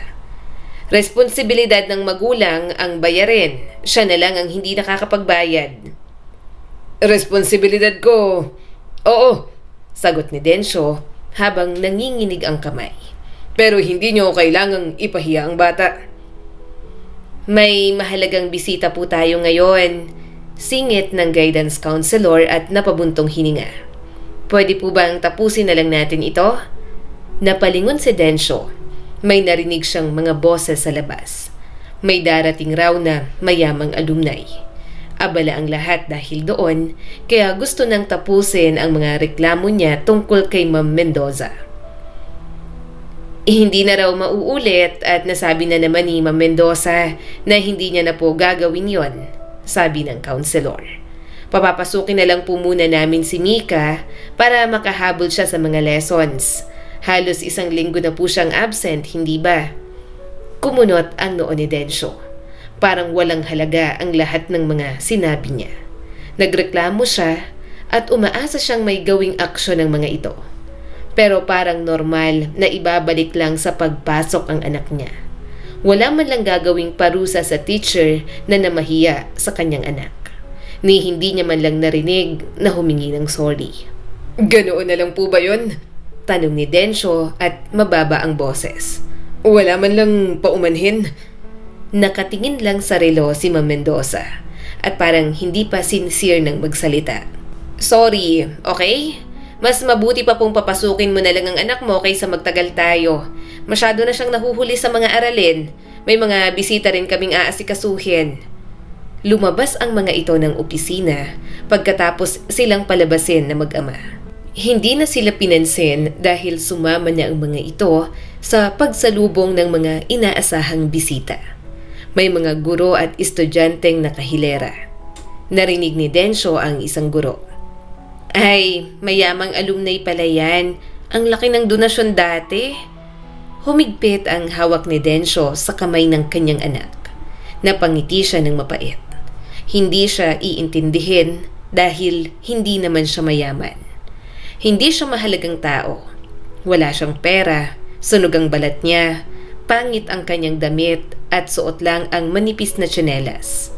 "Responsibilidad ng magulang ang bayarin. Siya na lang ang hindi nakakapagbayad." Responsibilidad ko. Oo, Sagot ni Densyo habang nanginginig ang kamay. pero hindi nyo kailangang ipahiya ang bata. "May mahalagang bisita po tayo ngayon," singit ng guidance counselor at napabuntong hininga. "Pwede po bang tapusin na lang natin ito?" Napalingon si Densyo. May narinig siyang mga boses sa labas. May darating raw na mayamang alumni. Abala ang lahat dahil doon, kaya gusto nang tapusin ang mga reklamo niya tungkol kay Ma'am Mendoza. Hindi na raw mauulit at nasabi na naman ni Ma'am Mendoza na hindi niya na po gagawin yon, sabi ng counselor. "Papapasukin na lang po muna namin si Mika para makahabol siya sa mga lessons. Halos 1 linggo na po siyang absent, hindi ba?" Kumunot ang noo ni Densyo. Parang walang halaga ang lahat ng mga sinabi niya. Nagreklamo siya at umaasa siyang may gawing aksyon ng mga ito. Pero parang normal na ibabalik lang sa pagpasok ang anak niya. Wala man lang gagawing parusa sa teacher na namahiya sa kanyang anak. Ni hindi niya man lang narinig na humingi ng sorry. Ganoon na lang po ba yun? Tanong ni Densyo at mababa ang boses. Wala man lang paumanhin? Nakatingin lang sa relo si Ma'am Mendoza at parang hindi pa sincere nang magsalita. Sorry, okay? Mas mabuti pa pong papasukin mo na lang ang anak mo kaysa magtagal tayo. Masyado na siyang nahuhuli sa mga aralin. May mga bisita rin kaming aasikasuhin. Lumabas ang mga ito ng opisina pagkatapos silang palabasin na mag-ama. Hindi na sila pinansin dahil sumama na ang mga ito sa pagsalubong ng mga inaasahang bisita. May mga guro at estudyanteng nakahilera. Narinig ni Densyo ang isang guro. Ay, mayamang alumni pala yan. Ang laki ng donasyon dati. Humigpit ang hawak ni Densyo sa kamay ng kanyang anak. Napangiti siya ng mapait. Hindi siya iintindihin dahil hindi naman siya mayaman. Hindi siya mahalagang tao. Wala siyang pera, sunog ang balat niya, pangit ang kanyang damit at suot lang ang manipis na tsinelas.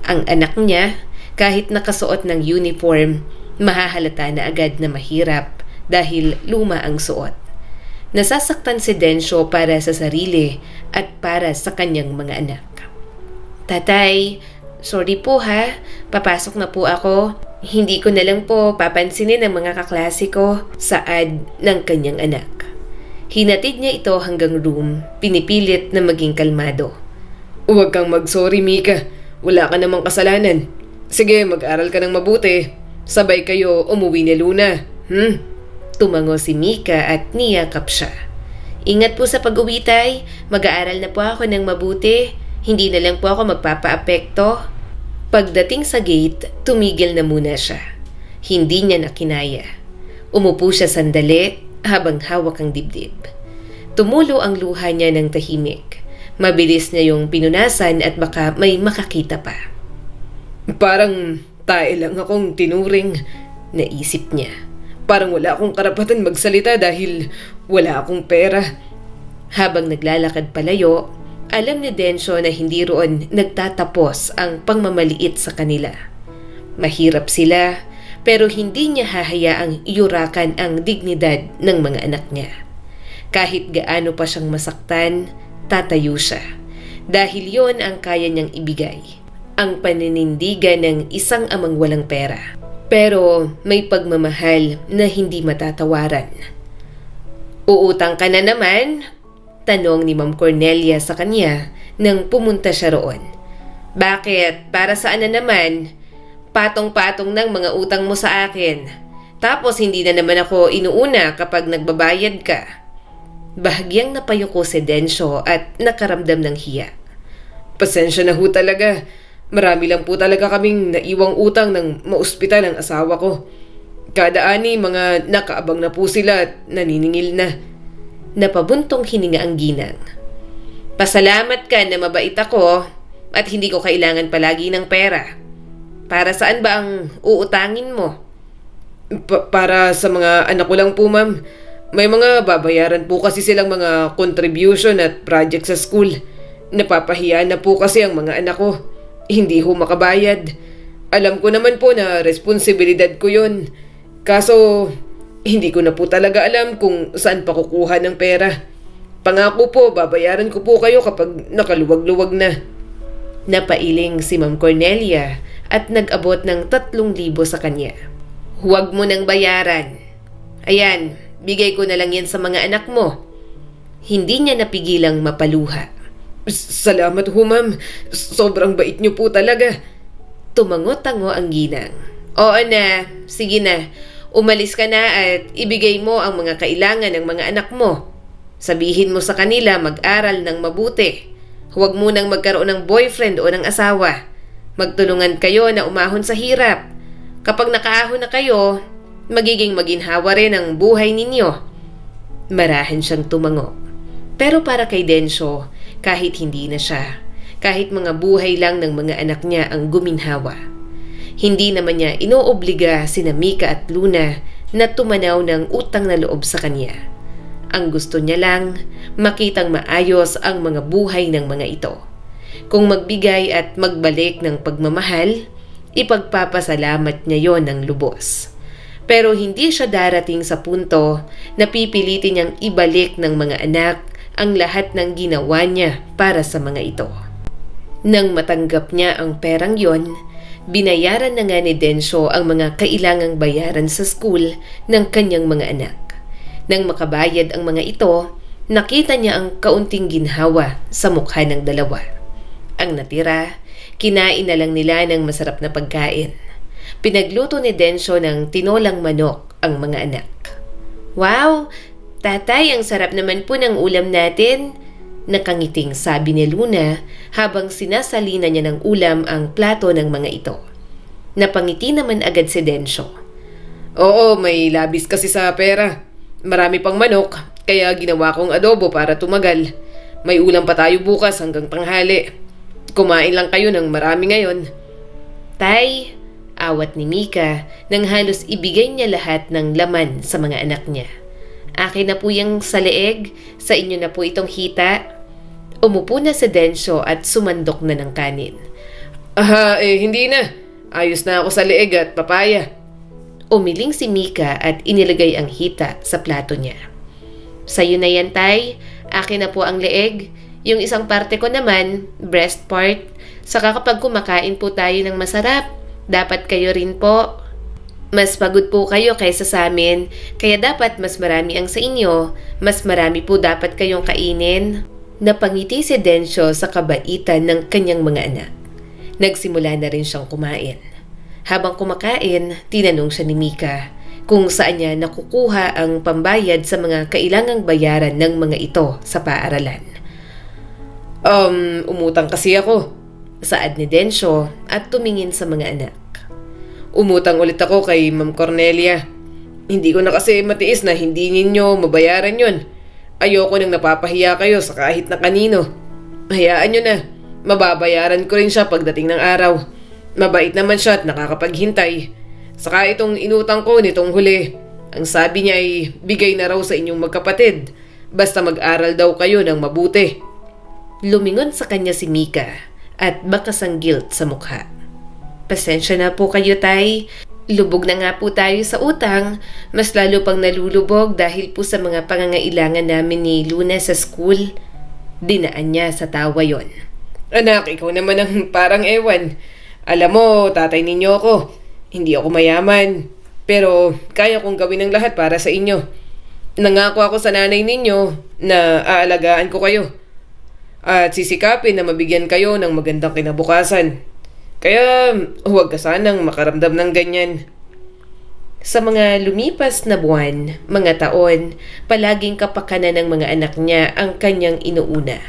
Ang anak niya, kahit nakasuot ng uniform, mahahalata na agad na mahirap dahil luma ang suot. Nasasaktan si Densyo para sa sarili at para sa kanyang mga anak. Tatay, sorry po ha, papasok na po ako. Hindi ko na lang po papansinin ang mga kaklase ko, saad ng kanyang anak. Hinatid niya ito hanggang room, pinipilit na maging kalmado. Huwag kang mag-sorry, Mika. Wala ka namang kasalanan. Sige, mag-aral ka ng mabuti. Sabay kayo umuwi ni Luna. Tumango si Mika at niyakap siya. Ingat po sa pag-uwi, tay. Mag-aaral na po ako ng mabuti. Hindi na lang po ako magpapa-apekto. Pagdating sa gate, tumigil na muna siya. Hindi niya nakinaya. Umupo siya sandali habang hawak ang dibdib. Tumulo ang luha niya ng tahimik. Mabilis niya yung pinunasan at baka may makakita pa. Parang tae lang akong tinuring, naisip niya. Parang wala akong karapatan magsalita dahil wala akong pera. Habang naglalakad palayo, alam ni Densyo na hindi roon nagtatapos ang pangmamaliit sa kanila. Mahirap sila, pero hindi niya hahayaang iurakan ang dignidad ng mga anak niya. Kahit gaano pa siyang masaktan, tatayo siya. Dahil yon ang kaya niyang ibigay. Ang paninindigan ng isang amang walang pera. Pero may pagmamahal na hindi matatawaran. Uutang ka na naman? Tanong ni Ma'am Cornelia sa kanya nang pumunta siya roon. Bakit? Para saan na naman? Patong-patong ng mga utang mo sa akin. Tapos hindi na naman ako inuuna kapag nagbabayad ka. Bahagyang napayuko si Densyo at nakaramdam ng hiya. Pasensya na ho talaga. Marami lang po talaga kaming naiwang utang ng maospital ang asawa ko. Kada ani mga nakaabang na po sila at naniningil na. Napabuntong hininga ang ginang. Pasalamat ka na mabait ako at hindi ko kailangan palagi ng pera. Para saan ba ang uutangin mo? Para sa mga anak ko lang po, ma'am. May mga babayaran po kasi silang mga contribution at project sa school. Napapahiya na po kasi ang mga anak ko. Hindi ho makabayad. Alam ko naman po na responsibilidad ko yun. Kaso hindi ko na po talaga alam kung saan pa kukuha ng pera. Pangako po, babayaran ko po kayo kapag nakaluwag-luwag na. Napailing si Ma'am Cornelia at nag-abot ng 3,000 sa kanya. Huwag mo nang bayaran. Ayan, bigay ko na lang yan sa mga anak mo. Hindi niya napigilang mapaluha. Salamat ho, ma'am. Sobrang bait niyo po talaga. Tumango-tango ang ginang. Oo na, sige na. Umalis ka na at ibigay mo ang mga kailangan ng mga anak mo. Sabihin mo sa kanila mag-aral ng mabuti. Huwag munang magkaroon ng boyfriend o ng asawa. Magtulungan kayo na umahon sa hirap. Kapag nakaahon na kayo, magiging maginhawa rin ang buhay ninyo. Marahan siyang tumango. Pero para kay Densyo, kahit hindi na siya, kahit mga buhay lang ng mga anak niya ang guminhawa. Hindi naman niya inoobliga sina Mika at Luna na tumanaw ng utang na loob sa kanya. Ang gusto niya lang, makitang maayos ang mga buhay ng mga ito. Kung magbigay at magbalik ng pagmamahal, ipagpapasalamat niya yon ng lubos. Pero hindi siya darating sa punto na pipilitin niyang ibalik ng mga anak ang lahat ng ginawa niya para sa mga ito. Nang matanggap niya ang perang yon, binayaran na nga ni Densyo ang mga kailangang bayaran sa school ng kanyang mga anak. Nang makabayad ang mga ito, nakita niya ang kaunting ginhawa sa mukha ng dalawa. Ang natira, kinain na lang nila ng masarap na pagkain. Pinagluto ni Densyo ng tinolang manok ang mga anak. "Wow! Tatay, ang sarap naman po ng ulam natin." Nakangiting sabi ni Luna habang sinasalina niya ng ulam ang plato ng mga ito. Napangiti naman agad si Densyo. Oo, may labis kasi sa pera. Marami pang manok, kaya ginawa kong adobo para tumagal. May ulam pa tayo bukas hanggang tanghali. Kumain lang kayo ng marami ngayon. "Tay," awat ni Mika nang halos ibigay niya lahat ng laman sa mga anak niya. "Akin na po yung sa leeg, sa inyo na po itong hita." Umupo na si Densyo at sumandok na ng kanin. Hindi na. Ayos na ako sa leeg at papaya. Umiling si Mika at inilagay ang hita sa plato niya. "Sa'yo na yan, Tay. Akin na po ang leeg. Yung isang parte ko naman, breast part. Saka kapag kumakain po tayo ng masarap, dapat kayo rin po. Mas pagod po kayo kaysa sa amin, kaya dapat mas marami ang sa inyo. Mas marami po dapat kayong kainin." Napangiti si Densyo sa kabaitan ng kanyang mga anak. Nagsimula na rin siyang kumain. Habang kumakain, tinanong siya ni Mika kung saan niya nakukuha ang pambayad sa mga kailangang bayaran ng mga ito sa paaralan. Umutang kasi ako. Saad ni Densyo at tumingin sa mga anak. Umutang ulit ako kay Ma'am Cornelia. Hindi ko na kasi matiis na hindi ninyo mabayaran yon. Ayoko nang napapahiya kayo sa kahit na kanino. Hayaan nyo na. Mababayaran ko rin siya pagdating ng araw. Mabait naman siya at nakakapaghintay. Saka itong inutang ko nitong huli. Ang sabi niya ay bigay na raw sa inyong magkapatid. Basta mag-aral daw kayo ng mabuti. Lumingon sa kanya si Mika at bakas ang guilt sa mukha. "Pasensya na po kayo, Tay. Lubog na nga po tayo sa utang. Mas lalo pang nalulubog dahil po sa mga pangangailangan namin ni Luna sa school." Dinaan niya sa tawa yon. Anak, ikaw naman ang parang ewan. Alam mo, tatay ninyo ako. Hindi ako mayaman. Pero kaya kong gawin ang lahat para sa inyo. Nangako ako sa nanay ninyo na aalagaan ko kayo. At sisikapin na mabigyan kayo ng magandang kinabukasan. Kaya huwag ka sanang makaramdam ng ganyan. Sa mga lumipas na buwan, mga taon, palaging kapakanan ng mga anak niya ang kanyang inuuna.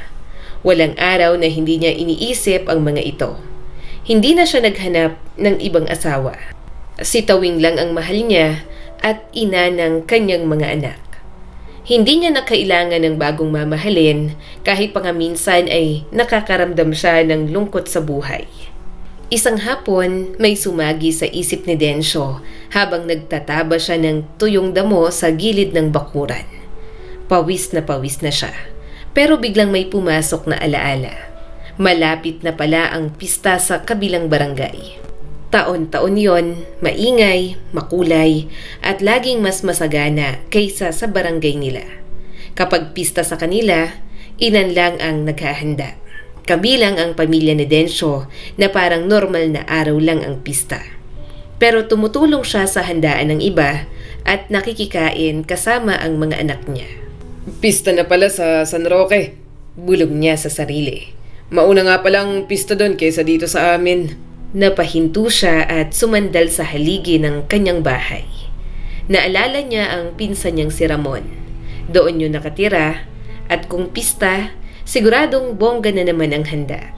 Walang araw na hindi niya iniisip ang mga ito. Hindi na siya naghanap ng ibang asawa. Si Tawing lang ang mahal niya at ina ng kanyang mga anak. Hindi niya na kailangan ng bagong mamahalin kahit pa nga minsan ay nakakaramdam siya ng lungkot sa buhay. Isang hapon, may sumagi sa isip ni Densyo habang nagtataba siya ng tuyong damo sa gilid ng bakuran. Pawis na siya, pero biglang may pumasok na alaala. Malapit na pala ang pista sa kabilang barangay. Taon-taon yon, maingay, makulay, at laging mas masagana kaysa sa barangay nila. Kapag pista sa kanila, ilan lang ang naghahanda. Kabilang ang pamilya ni Densyo na parang normal na araw lang ang pista. Pero tumutulong siya sa handaan ng iba at nakikikain kasama ang mga anak niya. Pista na pala sa San Roque. Bulog niya sa sarili. Mauna nga palang pista doon kaysa dito sa amin. Napahinto siya at sumandal sa haligi ng kanyang bahay. Naalala niya ang pinsan niyang si Ramon. Doon yun nakatira at kung pista, siguradong bongga na naman ang handa.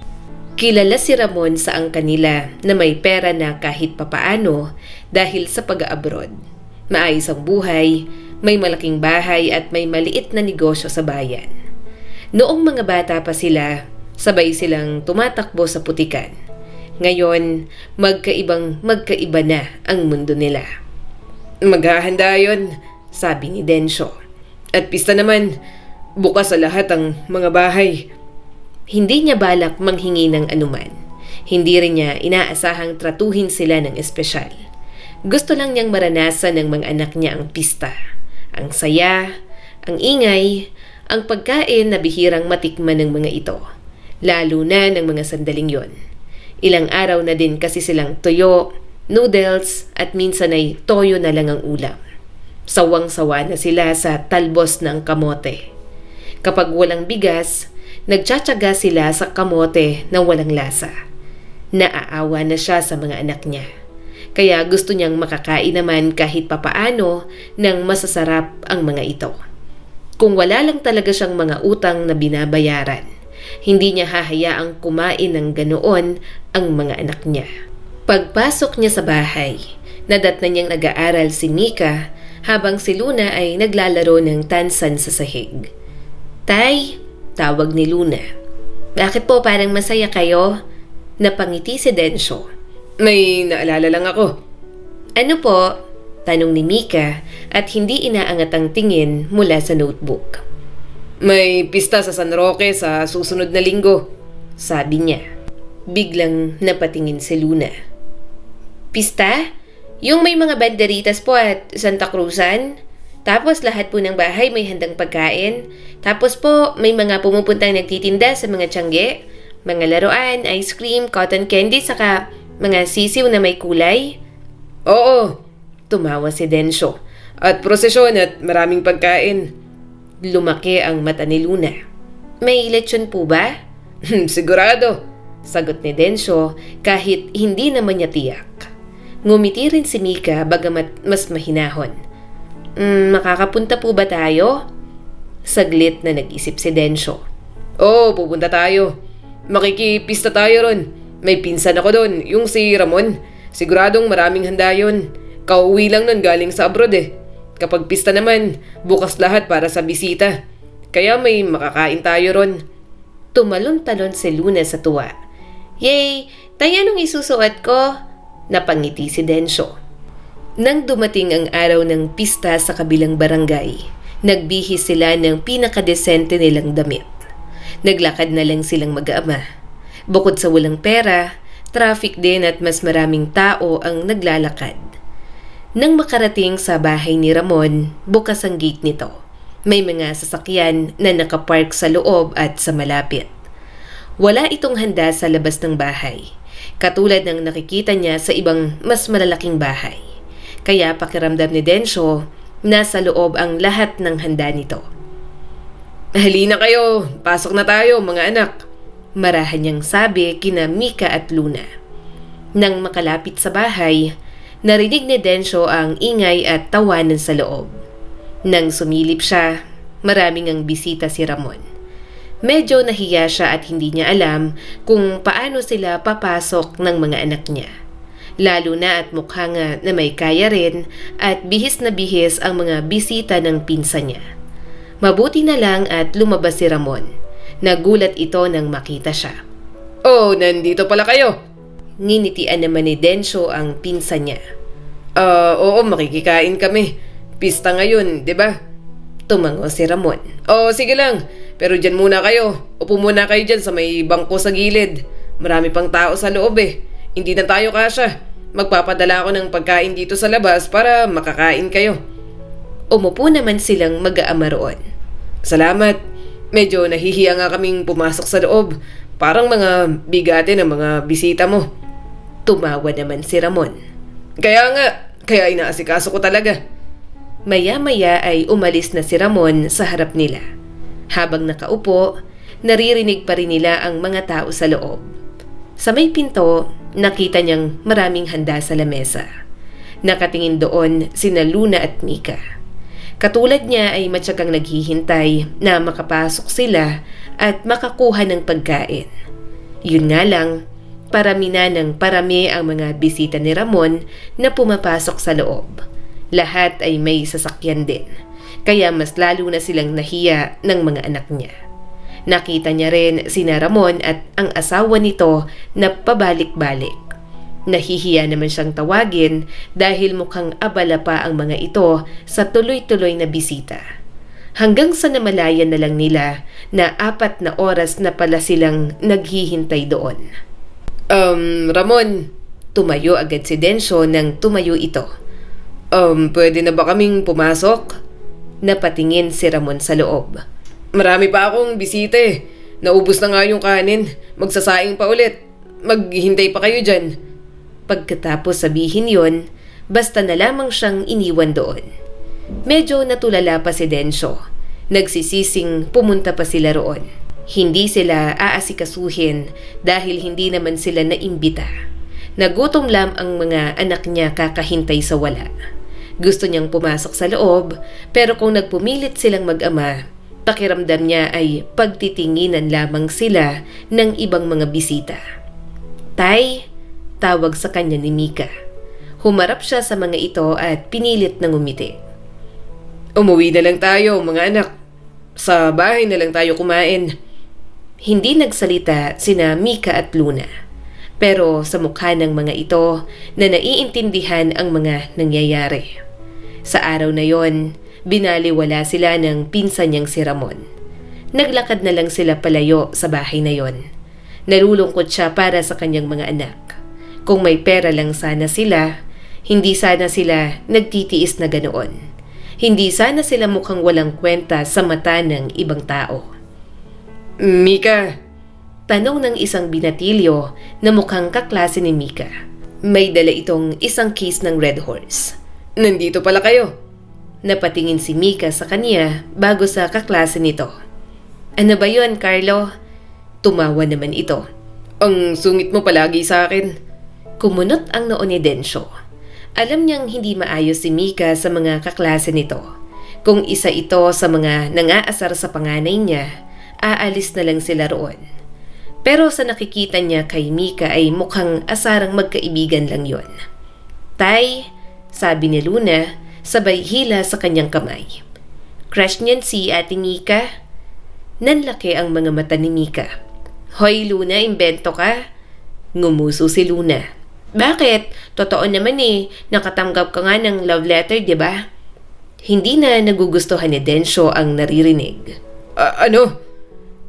Kilala si Ramon sa ang kanila na may pera na kahit papaano dahil sa pag-abroad. Maayos ang buhay, may malaking bahay at may maliit na negosyo sa bayan. Noong mga bata pa sila, sabay silang tumatakbo sa putikan. Ngayon, magkaiba na ang mundo nila. Maghahanda yun, sabi ni Densyo. At pista naman, bukas sa lahat ang mga bahay. Hindi niya balak manghingi ng anuman. Hindi rin niya inaasahang tratuhin sila ng espesyal. Gusto lang niyang maranasan ng mga anak niya ang pista. Ang saya, ang ingay, ang pagkain na bihirang matikman ng mga ito. Lalo na ng mga sandaling yon. Ilang araw na din kasi silang tuyo, noodles at minsan ay toyo na lang ang ulam. Sawang-sawa na sila sa talbos ng kamote. Kapag walang bigas, nagtsatsaga sila sa kamote na walang lasa. Naaawa na siya sa mga anak niya. Kaya gusto niyang makakain naman kahit papaano ng masasarap ang mga ito. Kung wala lang talaga siyang mga utang na binabayaran, hindi niya hahayaang kumain ng ganoon ang mga anak niya. Pagpasok niya sa bahay, nadatnan niyang nag-aaral si Mika habang si Luna ay naglalaro ng tansan sa sahig. "Tay," tawag ni Luna. "Bakit po parang masaya kayo?" Napangiti si Densyo. May naalala lang ako. "Ano po?" tanong ni Mika at hindi inaangat ang tingin mula sa notebook. May pista sa San Roque sa susunod na linggo, sabi niya. Biglang napatingin si Luna. "Pista? Yung may mga banderitas po at Santa Cruzan? Tapos lahat po ng bahay may handang pagkain? Tapos po may mga pumupuntang nagtitinda sa mga tiyangge? Mga laruan, ice cream, cotton candy, saka mga sisiw na may kulay?" Oo, tumawa si Densyo. At prosesyon at maraming pagkain. Lumaki ang mata ni Luna. "May lechon po ba?" Sigurado, sagot ni Densyo kahit hindi naman niya tiyak. Ngumiti rin si Mika bagamat mas mahinahon. Makakapunta po ba tayo?" Saglit na nag-isip si Densyo. Oo, pupunta tayo. Makikipista tayo ron. May pinsan ako doon, yung si Ramon. Siguradong maraming handa yun. Kauwi lang nun galing sa abroad eh. Kapag pista naman, bukas lahat para sa bisita. Kaya may makakain tayo ron. Tumalon-talon si Luna sa tuwa. "Yay! Tay, anong isusuot ko?" Napangiti si Densyo. Nang dumating ang araw ng pista sa kabilang barangay, nagbihis sila ng pinakadesente nilang damit. Naglakad na lang silang mag-ama. Bukod sa walang pera, traffic din at mas maraming tao ang naglalakad. Nang makarating sa bahay ni Ramon, bukas ang gate nito. May mga sasakyan na nakapark sa loob at sa malapit. Wala itong handa sa labas ng bahay, katulad ng nakikita niya sa ibang mas malalaking bahay. Kaya pakiramdam ni Densyo, nasa loob ang lahat ng handa nito. Halina kayo, pasok na tayo mga anak. Marahan niyang sabi kina Mika at Luna. Nang makalapit sa bahay, narinig ni Densyo ang ingay at tawanan sa loob. Nang sumilip siya, maraming ang bisita si Ramon. Medyo nahiya siya at hindi niya alam kung paano sila papasok ng mga anak niya. Lalo na at mukha nga na may kaya rin at bihis na bihis ang mga bisita ng pinsan niya. Mabuti na lang at lumabas si Ramon. Nagulat ito nang makita siya. "Oh, nandito pala kayo." Nginitian naman ni Densyo ang pinsan niya. Oo, makikikain kami. Pista ngayon, di ba?" Tumango si Ramon. "Oh, sige lang. Pero dyan muna kayo. Upo muna kayo dyan sa may bangko sa gilid. Marami pang tao sa loob eh. Hindi na tayo kasya. Magpapadala ako ng pagkain dito sa labas para makakain kayo." Umupo naman silang mag-aama roon. "Salamat. Medyo nahihiya nga kaming pumasok sa loob. Parang mga bigate ng mga bisita mo." Tumawa naman si Ramon. Kaya inaasikaso ko talaga." Maya-maya ay umalis na si Ramon sa harap nila. Habang nakaupo, naririnig pa rin nila ang mga tao sa loob. Sa may pinto, nakita niyang maraming handa sa lamesa. Nakatingin doon sina Luna at Mika. Katulad niya ay matyagang naghihintay na makapasok sila at makakuha ng pagkain. Yun nga lang, parami na ng parami ang mga bisita ni Ramon na pumapasok sa loob. Lahat ay may sasakyan din, kaya mas lalo na silang nahiya ng mga anak niya. Nakita niya rin sina Ramon at ang asawa nito na pabalik-balik. Nahihiya naman siyang tawagin dahil mukhang abala pa ang mga ito sa tuloy-tuloy na bisita. Hanggang sa namalayan na lang nila na 4 na oras na pala silang naghihintay doon. Ramon, Tumayo agad si Densyo nang tumayo ito. pwede na ba kaming pumasok? Napatingin si Ramon sa loob. Marami pa akong bisita eh. Naubos na nga yung kanin. Magsasaing pa ulit. Maghintay pa kayo dyan. Pagkatapos sabihin yon, basta na lamang siyang iniwan doon. Medyo natulala pa si Densyo. Nagsisising pumunta pa sila roon. Hindi sila aasikasuhin dahil hindi naman sila naimbita. Nagutom lang ang mga anak niya kakahintay sa wala. Gusto niyang pumasok sa loob, pero kung nagpumilit silang mag-ama, pakiramdam niya ay pagtitinginan lamang sila ng ibang mga bisita. "Tay," tawag sa kanya ni Mika. Humarap siya sa mga ito at pinilit na ngumiti. Umuwi na lang tayo, mga anak. Sa bahay na lang tayo kumain. Hindi nagsalita sina Mika at Luna. Pero sa mukha ng mga ito na naiintindihan ang mga nangyayari. Sa araw na yon, binaliwala sila ng pinsan niyang si Ramon. Naglakad na lang sila palayo sa bahay na yon. Nalulungkot siya para sa kanyang mga anak. Kung may pera lang sana sila, hindi sana sila nagtitiis na ganoon. Hindi sana sila mukhang walang kwenta sa mata ng ibang tao. Mika, Tanong ng isang binatilyo na mukhang kaklase ni Mika. May dala itong isang case ng Red Horse. nandito pala kayo. Napatingin si Mika sa kanya bago sa kaklase nito. "Ano ba yun, Carlo?" Tumawa naman ito. Ang sungit mo palagi sa akin. Kumunot ang noo ni Densyo. Alam niyang hindi maayos si Mika sa mga kaklase nito. Kung isa ito sa mga nangaasar sa panganay niya, aalis na lang sila roon. Pero sa nakikita niya kay Mika ay mukhang asarang magkaibigan lang yon. "Tay," sabi ni Luna, sabay hila sa kanyang kamay. "Crush niyan si Ate Mika?" Nanlaki ang mga mata ni Mika. "Hoy Luna, imbento ka?" Ngumuso si Luna. "Bakit? Totoo naman eh, nakatanggap ka nga ng love letter, di ba?" Hindi na nagugustuhan ni Densyo ang naririnig. Ano?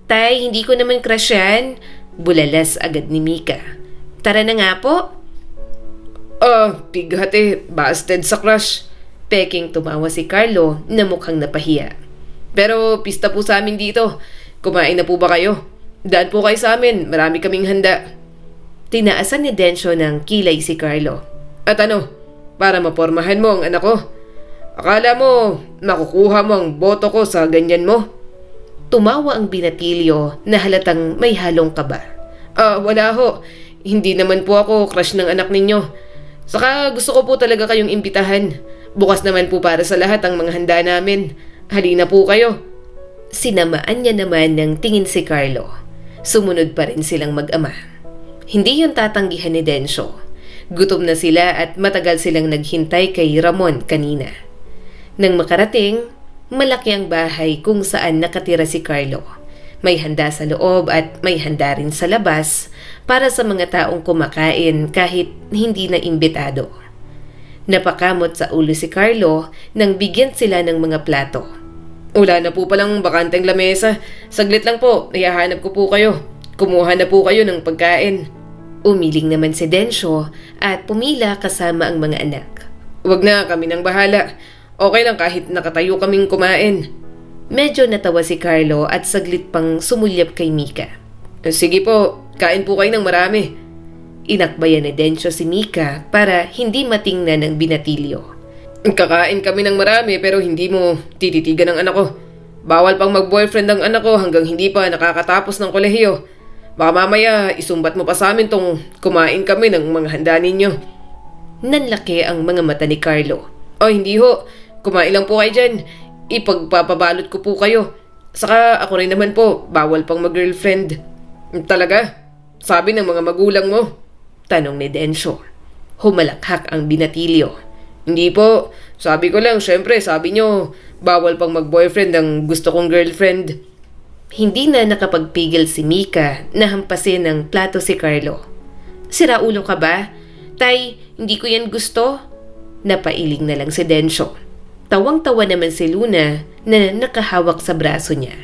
"Tay, hindi ko naman crush yan," bulalas agad ni Mika. "Tara na nga po." Pighate, busted sa crush. Peking tumawa si Carlo na mukhang napahiya. Pero pista po sa amin dito. Kumain na po ba kayo? Daan po kayo sa amin, marami kaming handa. Tinaasan ni Densyo ng kilay si Carlo. At ano, para mapormahan mo ang anak ko? Akala mo, makukuha mo ang boto ko sa ganyan mo? Tumawa ang binatilyo na halatang may halong kaba. Wala ho. Hindi naman po ako crush ng anak ninyo. Saka gusto ko po talaga kayong imbitahan. Bukas naman po para sa lahat ang mga handa namin. Halina po kayo. Sinamaan niya naman ng tingin si Carlo. Sumunod pa rin silang mag-ama. Hindi yun tatanggihan ni Densyo. Gutom na sila at matagal silang naghintay kay Ramon kanina. Nang makarating, malaki ang bahay kung saan nakatira si Carlo. May handa sa loob at may handa rin sa labas para sa mga taong kumakain kahit hindi na imbitado. Napakamot sa ulo si Carlo nang bigyan sila ng mga plato. Wala na po palang bakanteng lamesa. Saglit lang po, ihahanap ko po kayo. Kumuha na po kayo ng pagkain. Umiling naman si Densyo at pumila kasama ang mga anak. Wag na, kami nang bahala. Okay lang kahit nakatayo kaming kumain. Medyo natawa si Carlo at saglit pang sumulyap kay Mika. Sige po, kain po kayo ng marami. Inakbayan ni Densyo si Mika para hindi matingnan ng binatilyo. Kakain kami ng marami pero hindi mo tititigan ang anak ko. Bawal pang mag-boyfriend ang anak ko hanggang hindi pa nakakatapos ng kolehiyo. Baka mamaya isumbat mo pa sa amin tong kumain kami ng mga handa ninyo. Nanlaki ang mga mata ni Carlo. Hindi ho. Kumain lang po kayo dyan. Ipagpapabalot ko po kayo. Saka ako rin naman po, bawal pang mag-girlfriend. Talaga? Sabi ng mga magulang mo? Tanong ni Densyo. Humalakhak ang binatilyo. Hindi po. Sabi ko lang, syempre sabi nyo, bawal pang mag-boyfriend ang gusto kong girlfriend. Hindi na nakapagpigil si Mika na hampasin ng plato si Carlo. "Sira ulo ka ba? Tay, hindi ko yan gusto. Napailing na lang si Densyo. Tawang-tawa naman si Luna na nakahawak sa braso niya.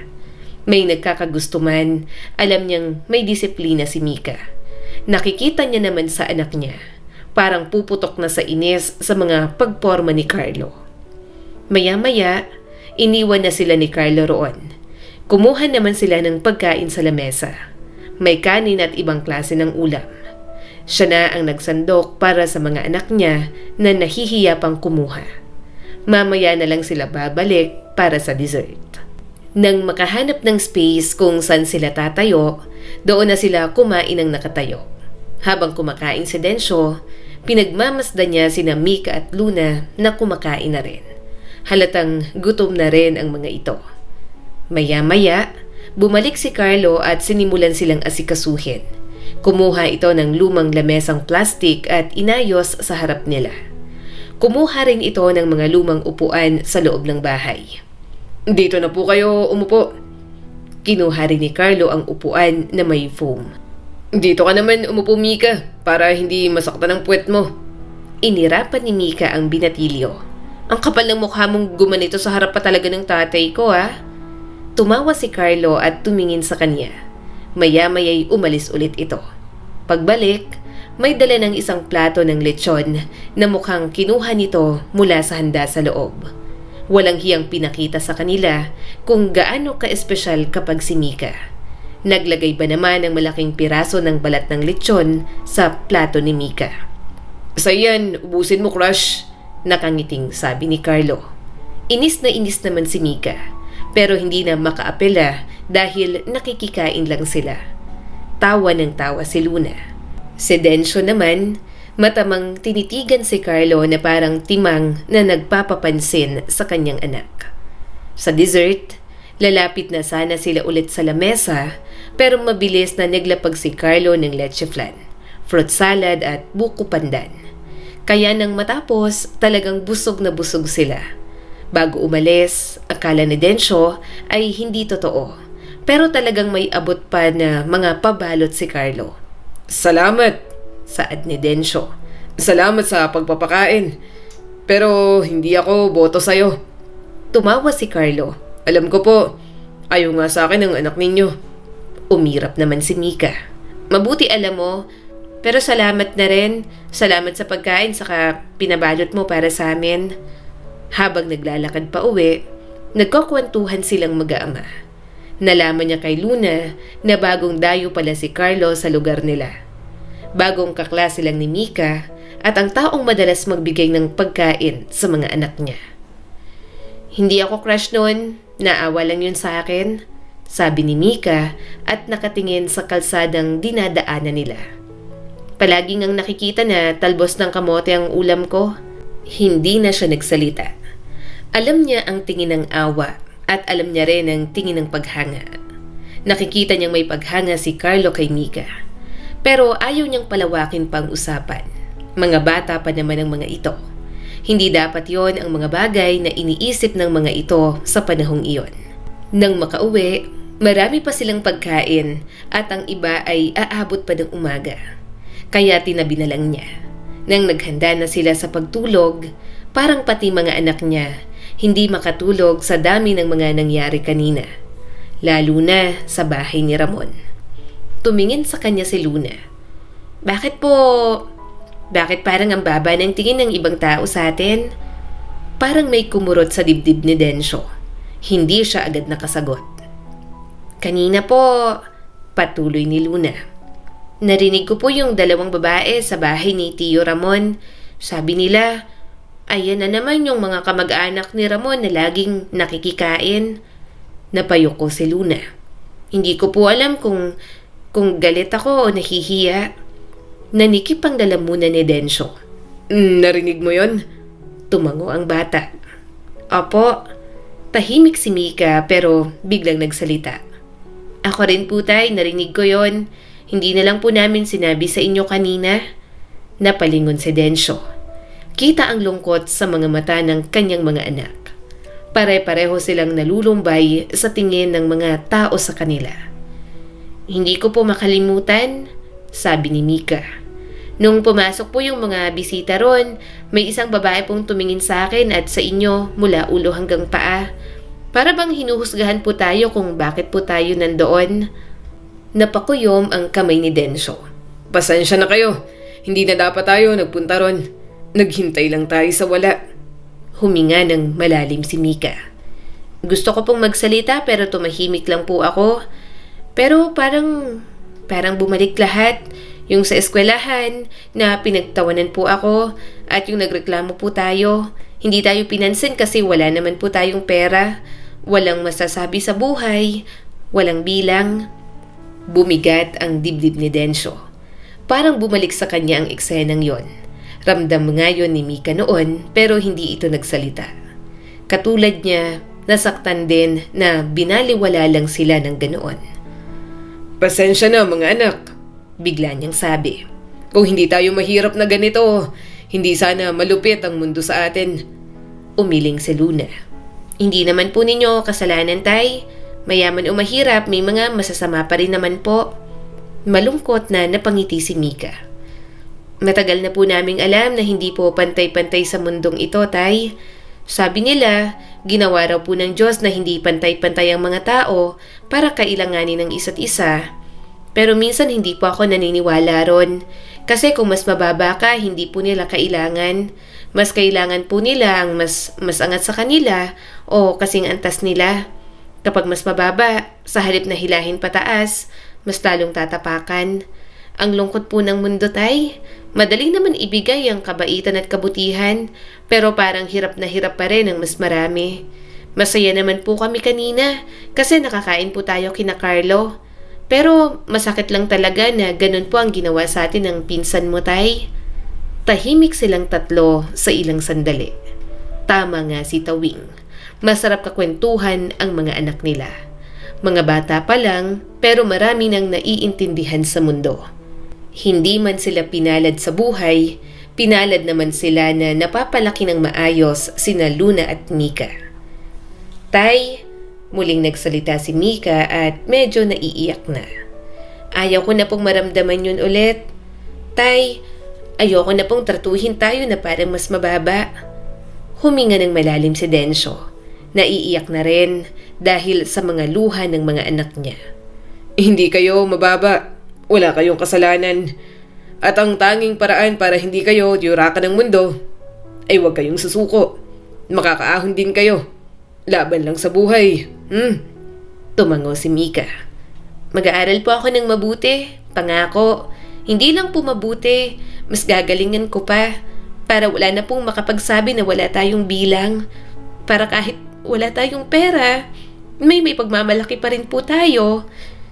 May nagkakagusto man, alam niyang may disiplina si Mika. Nakikita niya naman sa anak niya. Parang puputok na sa inis sa mga pagporma ni Carlo. Maya-maya, iniwan na sila ni Carlo roon. Kumuha naman sila ng pagkain sa lamesa. May kanin at ibang klase ng ulam. Siya na ang nagsandok para sa mga anak niya na nahihiya pang kumuha. Mamaya na lang sila babalik para sa dessert. Nang makahanap ng space kung saan sila tatayo, doon na sila kumain ng nakatayo. Habang kumakain si Densyo, pinagmamasdan niya sina Mika at Luna na kumakain na rin. Halatang gutom na rin ang mga ito. Maya-maya, bumalik si Carlo at sinimulan silang asikasuhin. Kumuha ito ng lumang lamesang plastik at inayos sa harap nila. Kumuha rin ito ng mga lumang upuan sa loob ng bahay. Dito na po kayo umupo. Kinuha rin ni Carlo ang upuan na may foam. Dito ka naman umupo, Mika, para hindi masaktan ang puwet mo. Inirapan ni Mika ang binatilyo. Ang kapal ng mukha mong gumanito sa harap pa talaga ng tatay ko, ha? Tumawa si Carlo at tumingin sa kanya. Maya-maya'y umalis ulit ito. Pagbalik, may dala ng isang plato ng lechon na mukhang kinuha nito mula sa handa sa loob. Walang hiyang pinakita sa kanila kung gaano ka-espesyal kapag si Mika. Naglagay ba naman ng malaking piraso ng balat ng lechon sa plato ni Mika. Sa yan, ubusin mo, crush. Nakangiting sabi ni Carlo. Inis naman si Mika, pero hindi na makaapela dahil nakikikain lang sila. Tawa ng tawa si Luna. Si Densyo naman, matamang tinitigan si Carlo na parang timang na nagpapapansin sa kanyang anak. Sa dessert, lalapit na sana sila ulit sa lamesa, pero mabilis na naglapag si Carlo ng leche flan, fruit salad at buko pandan. Kaya nang matapos, talagang busog na busog sila. Bago umalis, akala ni Densyo ay hindi totoo. Pero talagang may abot pa na mga pabalot si Carlo. Salamat, saad ni Densyo. Salamat sa pagpapakain. Pero hindi ako boto sa'yo. Tumawa si Carlo. Alam ko po, ayaw nga sa akin ang anak ninyo. Umirap naman si Mika. Mabuti alam mo, pero salamat na rin. Salamat sa pagkain saka pinabalot mo para sa amin. Habang naglalakad pa uwi, nagkukwentuhan silang mag-aama. Nalaman niya kay Luna na bagong dayo pala si Carlo sa lugar nila. Bagong kaklase lang ni Mika at ang taong madalas magbigay ng pagkain sa mga anak niya. Hindi ako crush noon, naawa lang yun sa akin, sabi ni Mika at nakatingin sa kalsadang dinadaanan nila. Palaging ang nakikita na talbos ng kamote ang ulam ko. Hindi na siya nagsalita. Alam niya ang tingin ng awa at alam niya rin ang tingin ng paghanga. Nakikita niyang may paghanga si Carlo kay Mika. Pero ayaw niyang palawakin pang usapan. Mga bata pa naman ang mga ito. Hindi dapat yon ang mga bagay na iniisip ng mga ito sa panahong iyon. Nang makauwi, marami pa silang pagkain at ang iba ay aabot pa ng umaga. Kaya tinabi na lang niya. Nang naghanda na sila sa pagtulog, parang pati mga anak niya hindi makatulog sa dami ng mga nangyari kanina. Lalo na sa bahay ni Ramon. Tumingin sa kanya si Luna. Bakit po? Bakit parang ang baba ng tingin ng ibang tao sa atin? Parang may kumurot sa dibdib ni Densyo. Hindi siya agad nakasagot. Kanina po, patuloy ni Luna. Narinig ko po yung dalawang babae sa bahay ni Tio Ramon. Sabi nila, ayan na naman yung mga kamag-anak ni Ramon na laging nakikikain. Napayoko si Luna. Hindi ko po alam kung galit ako o nahihiya. Nanikip ang lalamunan ni Densyo. Narinig mo yon? Tumango ang bata. Opo, tahimik si Mika pero biglang nagsalita. Ako rin po tay, narinig ko yon. Hindi na lang po namin sinabi sa inyo kanina. Napalingon si Densyo. Kita ang lungkot sa mga mata ng kanyang mga anak. Pare-pareho silang nalulumbay sa tingin ng mga tao sa kanila. Hindi ko po makalimutan, sabi ni Mika. Nung pumasok po yung mga bisita ron, may isang babae pong tumingin sa akin at sa inyo mula ulo hanggang paa. Para bang hinuhusgahan po tayo kung bakit po tayo nandoon. Napakuyom ang kamay ni Densyo. Pasensya na kayo. Hindi na dapat tayo nagpunta ron. Naghintay lang tayo sa wala. Huminga ng malalim si Mika. Gusto ko pong magsalita pero tumahimik lang po ako. Pero parang bumalik lahat. Yung sa eskwelahan na pinagtawanan po ako at yung nagreklamo po tayo. Hindi tayo pinansin kasi wala naman po tayong pera. Walang masasabi sa buhay. Walang bilang. Bumigat ang dibdib ni Densyo. Parang bumalik sa kanya ang eksenang yon. Ramdam nga yun ni Mika noon pero hindi ito nagsalita. Katulad niya, nasaktan din na binaliwala lang sila ng ganoon. Pasensya na mga anak. Bigla niyang sabi. Kung hindi tayo mahirap na ganito, hindi sana malupit ang mundo sa atin. Umiling si Luna. Hindi naman po ninyo kasalanan, Tay. Mayaman o mahirap, may mga masasama pa rin naman po. Malungkot na napangiti si Mika. Matagal na po naming alam na hindi po pantay-pantay sa mundong ito, Tay. Sabi nila, ginawa raw po ng Diyos na hindi pantay-pantay ang mga tao para kailanganin ng isa't isa. Pero minsan hindi po ako naniniwala ron. Kasi kung mas mababa ka, hindi po nila kailangan. Mas kailangan po nila ang mas angat sa kanila o kasing antas nila. Kapag mas mababa, sa halip na hilahin pataas, mas lalong tatapakan. Ang lungkot po ng mundo, Tay. Madaling naman ibigay ang kabaitan at kabutihan, pero parang hirap na hirap pa rin ang mas marami. Masaya naman po kami kanina kasi nakakain po tayo kina Carlo. Pero masakit lang talaga na ganun po ang ginawa sa atin ng pinsan mo, Tay. Tahimik silang tatlo sa ilang sandali. Tama nga si Tawing. Masarap kakwentuhan ang mga anak nila. Mga bata pa lang pero marami nang naiintindihan sa mundo. Hindi man sila pinalad sa buhay, pinalad naman sila na napapalaki ng maayos sina Luna at Mika. Tay, muling nagsalita si Mika at medyo naiiyak na. Ayaw ko na pong maramdaman yun ulit. Tay, ayoko na pong tratuhin tayo na parang mas mababa. Huminga ng malalim si Densyo. Naiiyak na rin dahil sa mga luha ng mga anak niya. Hindi kayo mababa. Wala kayong kasalanan. At ang tanging paraan para hindi kayo diyurakan ng mundo ay huwag kayong susuko. Makakaahon din kayo. Laban lang sa buhay. Tumango si Mika. Mag-aaral po ako ng mabuti. Pangako. Hindi lang po mabuti. Mas gagalingan ko pa. Para wala na pong makapagsabi na wala tayong bilang. Para kahit wala tayong pera, may pagmamalaki pa rin po tayo.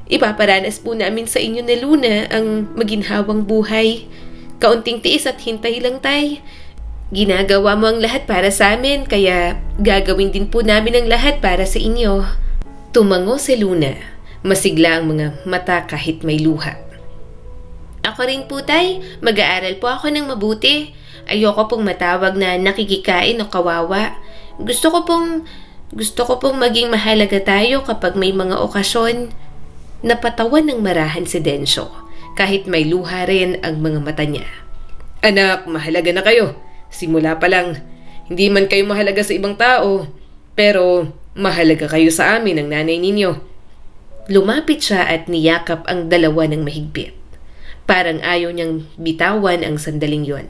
Ipaparanas po namin sa inyo ni Luna ang maginhawang buhay. Kaunting tiis at hintay lang, Tay. Ginagawa mo ang lahat para sa amin, kaya gagawin din po namin ang lahat para sa inyo. Tumango si Luna. Masigla ang mga mata kahit may luha. Ako rin po, Tay. Mag-aaral po ako ng mabuti. Ayoko pong matawag na nakikikain o kawawa. Gusto ko pong maging mahalaga tayo kapag may mga okasyon. Napatawan ng marahan si Densyo, kahit may luha rin ang mga mata niya. Anak, mahalaga na kayo. Simula pa lang. Hindi man kayo mahalaga sa ibang tao, pero mahalaga kayo sa amin ng nanay ninyo. Lumapit siya at niyakap ang dalawa ng mahigpit. Parang ayaw niyang bitawan ang sandaling yon.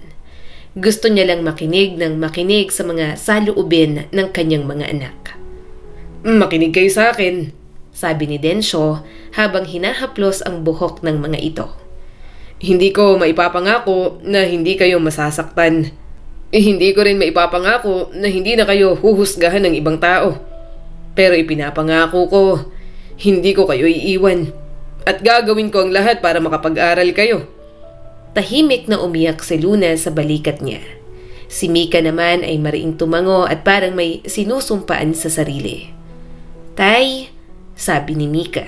Gusto niya lang makinig sa mga saloobin ng kanyang mga anak. Makinig kayo sa akin, sabi ni Densyo habang hinahaplos ang buhok ng mga ito. Hindi ko maipapangako na hindi kayo masasaktan. Hindi ko rin maipapangako na hindi na kayo huhusgahan ng ibang tao. Pero ipinapangako ko, hindi ko kayo iiwan. At gagawin ko ang lahat para makapag-aral kayo. Tahimik na umiyak si Luna sa balikat niya. Si Mika naman ay mariing tumango at parang may sinusumpaan sa sarili. Tay, sabi ni Mika,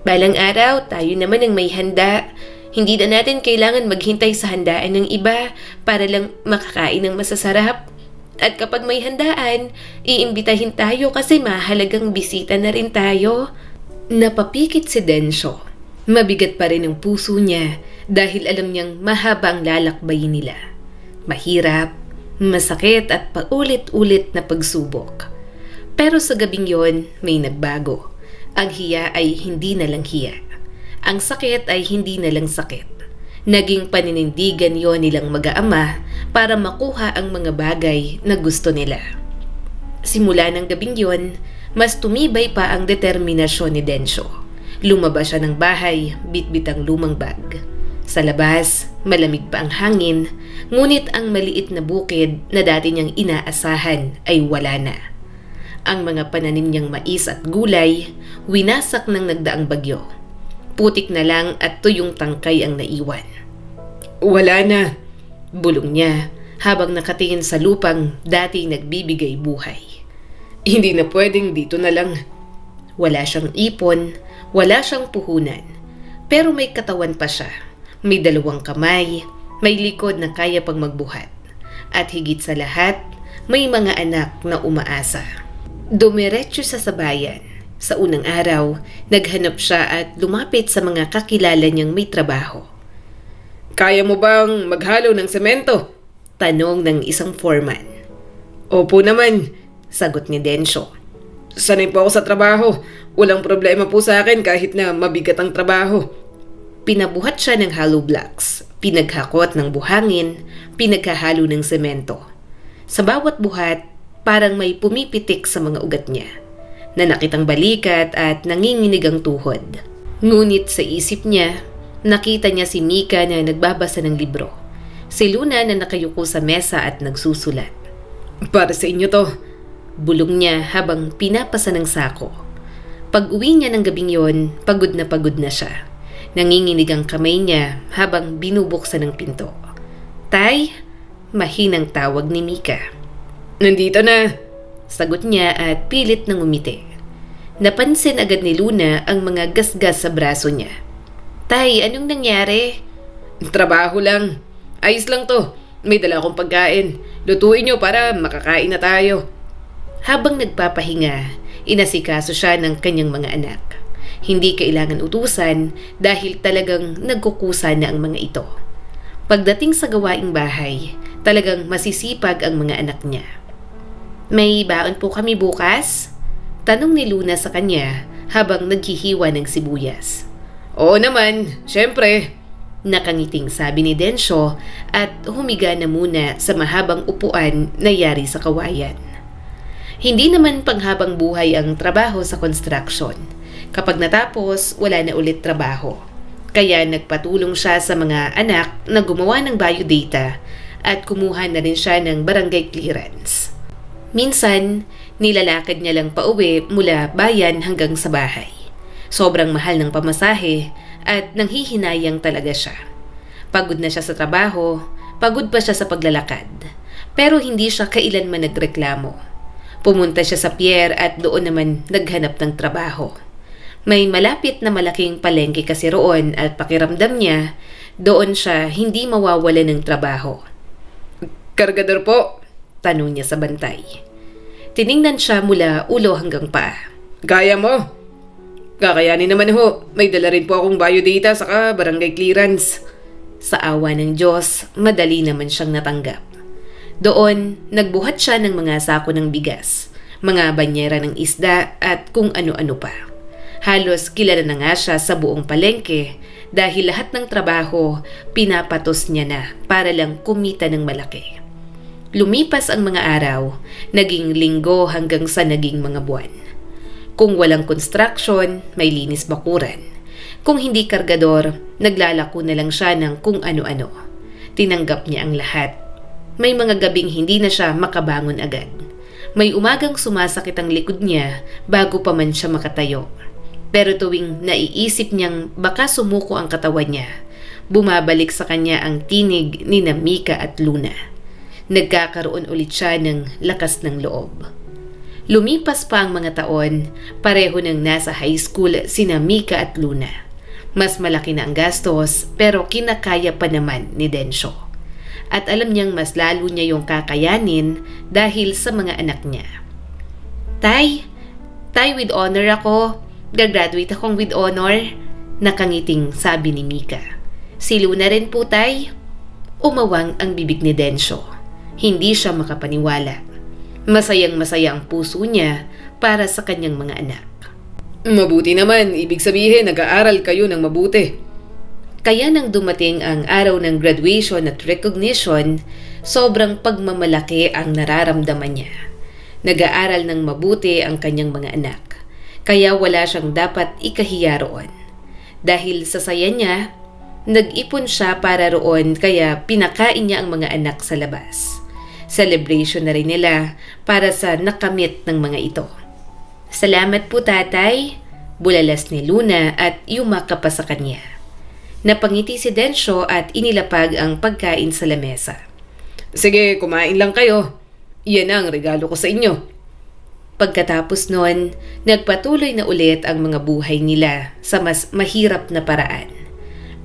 balang araw tayo naman ang may handa. Hindi na natin kailangan maghintay sa handaan ng iba para lang makakain ng masasarap. At kapag may handaan, iimbitahin tayo kasi mahalagang bisita na rin tayo. Napapikit si Densyo. Mabigat pa rin ang puso niya dahil alam niyang mahaba ang lalakbayin nila. Mahirap, masakit at paulit-ulit na pagsubok. Pero sa gabing yon, may nagbago. Ang hiya ay hindi na lang hiya. Ang sakit ay hindi na lang sakit. Naging paninindigan yon nilang mag-aama para makuha ang mga bagay na gusto nila. Simula ng gabing yon, mas tumibay pa ang determinasyon ni Densyo. Lumabas siya ng bahay, bitbit ang lumang bag. Sa labas, malamig pa ang hangin, ngunit ang maliit na bukid na dati niyang inaasahan ay wala na. Ang mga pananim niyang mais at gulay, winasak ng nagdaang bagyo. Putik na lang at tuyong tangkay ang naiwan. Wala na, bulong niya habang nakatingin sa lupang dating nagbibigay buhay. Hindi na pwedeng dito na lang. Wala siyang ipon, wala siyang puhunan, pero may katawan pa siya. May 2 kamay, may likod na kaya pang magbuhat. At higit sa lahat, may mga anak na umaasa. Dumiretso sa bayan. Sa unang araw, naghanap siya at lumapit sa mga kakilala niyang may trabaho. Kaya mo bang maghalo ng semento? Tanong ng isang foreman. Opo naman, sagot ni Densyo. Sanay po ako sa trabaho. Walang problema po sa akin kahit na mabigat ang trabaho. Pinabuhat siya ng hollow blocks, pinaghakot ng buhangin, pinaghahalo ng semento. Sa bawat buhat, parang may pumipitik sa mga ugat niya. Nanakit ang balikat at nanginginig ang tuhod. Ngunit sa isip niya, nakita niya si Mika na nagbabasa ng libro. Si Luna na nakayuko sa mesa at nagsusulat. Para sa inyo to, bulong niya habang pinapasa ng sako. Pag-uwi niya ng gabing yon, pagod na siya. Nanginginig ang kamay niya habang binubuksan ng pinto. Tay, mahinang tawag ni Mika. Nandito na, sagot niya at pilit nang umiti. Napansin agad ni Luna ang mga gasgas sa braso niya. Tay, anong nangyari? Trabaho lang. Ayos lang to. May dala akong pagkain. Lutuin niyo para makakain na tayo. Habang nagpapahinga, inasikaso siya ng kanyang mga anak. Hindi kailangan utusan dahil talagang nagkukusa na ang mga ito. Pagdating sa gawaing bahay, talagang masisipag ang mga anak niya. May baon po kami bukas? Tanong ni Luna sa kanya habang naghihiwa ng sibuyas. Oo naman, syempre. Nakangiting sabi ni Densyo at humiga na muna sa mahabang upuan na yari sa kawayan. Hindi naman panghabang buhay ang trabaho sa construction. Kapag natapos, wala na ulit trabaho. Kaya nagpatulong siya sa mga anak na gumawa ng biodata at kumuha na rin siya ng barangay clearance. Minsan, nilalakad niya lang pauwi mula bayan hanggang sa bahay. Sobrang mahal ng pamasahe at nanghihinayang talaga siya. Pagod na siya sa trabaho, pagod pa siya sa paglalakad. Pero hindi siya kailanman nagreklamo. Pumunta siya sa pier at doon naman naghanap ng trabaho. May malapit na malaking palengke kasi roon at pakiramdam niya, doon siya hindi mawawala ng trabaho. Kargador po, tanong niya sa bantay. Tiningnan siya mula ulo hanggang paa. Kaya mo? Kakayanin naman ho, may dala rin po akong biodata saka barangay clearance. Sa awa ng Diyos, madali naman siyang natanggap. Doon, nagbuhat siya ng mga sako ng bigas, mga banyera ng isda at kung ano-ano pa. Halos kilala na nga siya sa buong palengke dahil lahat ng trabaho pinapatos niya na para lang kumita ng malaki. Lumipas ang mga araw, naging linggo hanggang sa naging mga buwan. Kung walang construction, may linis bakuran. Kung hindi kargador, naglalako na lang siya ng kung ano-ano. Tinanggap niya ang lahat. May mga gabing hindi na siya makabangon agad. May umagang sumasakit ang likod niya bago pa man siya makatayo. Pero tuwing naiisip niyang baka sumuko ang katawan niya, bumabalik sa kanya ang tinig ni Mika at Luna. Nagkakaroon ulit siya ng lakas ng loob. Lumipas pa ang mga taon, pareho nang nasa high school sina Mika at Luna. Mas malaki na ang gastos pero kinakaya pa naman ni Densyo. At alam niyang mas lalo niya yung kakayanin dahil sa mga anak niya. Tay, with honor ako. Gagraduate akong with honor. Nakangiting sabi ni Mika. Si Luna rin po, Tay. Umawang ang bibig ni Densyo. Hindi siya makapaniwala. Masayang-masaya ang puso niya para sa kanyang mga anak. Mabuti naman, ibig sabihin nag-aaral kayo ng mabuti. Kaya nang dumating ang araw ng graduation at recognition, sobrang pagmamalaki ang nararamdaman niya. Nag-aaral ng mabuti ang kanyang mga anak, kaya wala siyang dapat ikahiya roon. Dahil sa saya niya, nag-ipon siya para roon kaya pinakain niya ang mga anak sa labas. Celebration na rin nila para sa nakamit ng mga ito. Salamat po, Tatay, bulalas ni Luna at yumaka pa sa kanya. Napangiti si Densyo at inilapag ang pagkain sa lamesa. Sige, kumain lang kayo. Yan ang regalo ko sa inyo. Pagkatapos noon, nagpatuloy na ulit ang mga buhay nila sa mas mahirap na paraan.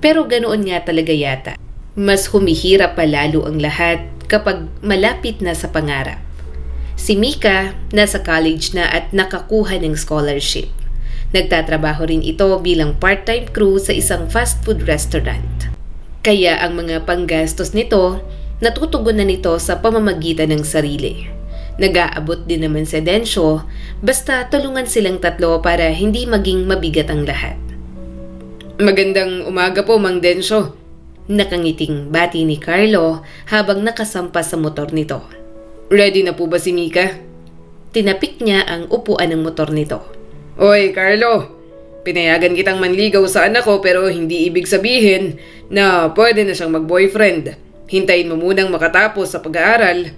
Pero ganoon nga talaga yata. Mas humihirap pa lalo ang lahat kapag malapit na sa pangarap. Si Mika nasa college na at nakakuha ng scholarship. Nagtatrabaho rin ito bilang part-time crew sa isang fast food restaurant. Kaya ang mga panggastos nito, natutugunan nito sa pamamagitan ng sarili. Nag-aabot din naman si Densyo, basta tulungan silang tatlo para hindi maging mabigat ang lahat. Magandang umaga po, Mang Densyo. Nakangiting bati ni Carlo habang nakasampa sa motor nito. Ready na po ba si Mika? Tinapik niya ang upuan ng motor nito. Oy, Carlo. Pinayagan kitang manligaw sa anak ko pero hindi ibig sabihin na pwede na siyang mag-boyfriend. Hintayin mo munang makatapos sa pag-aaral.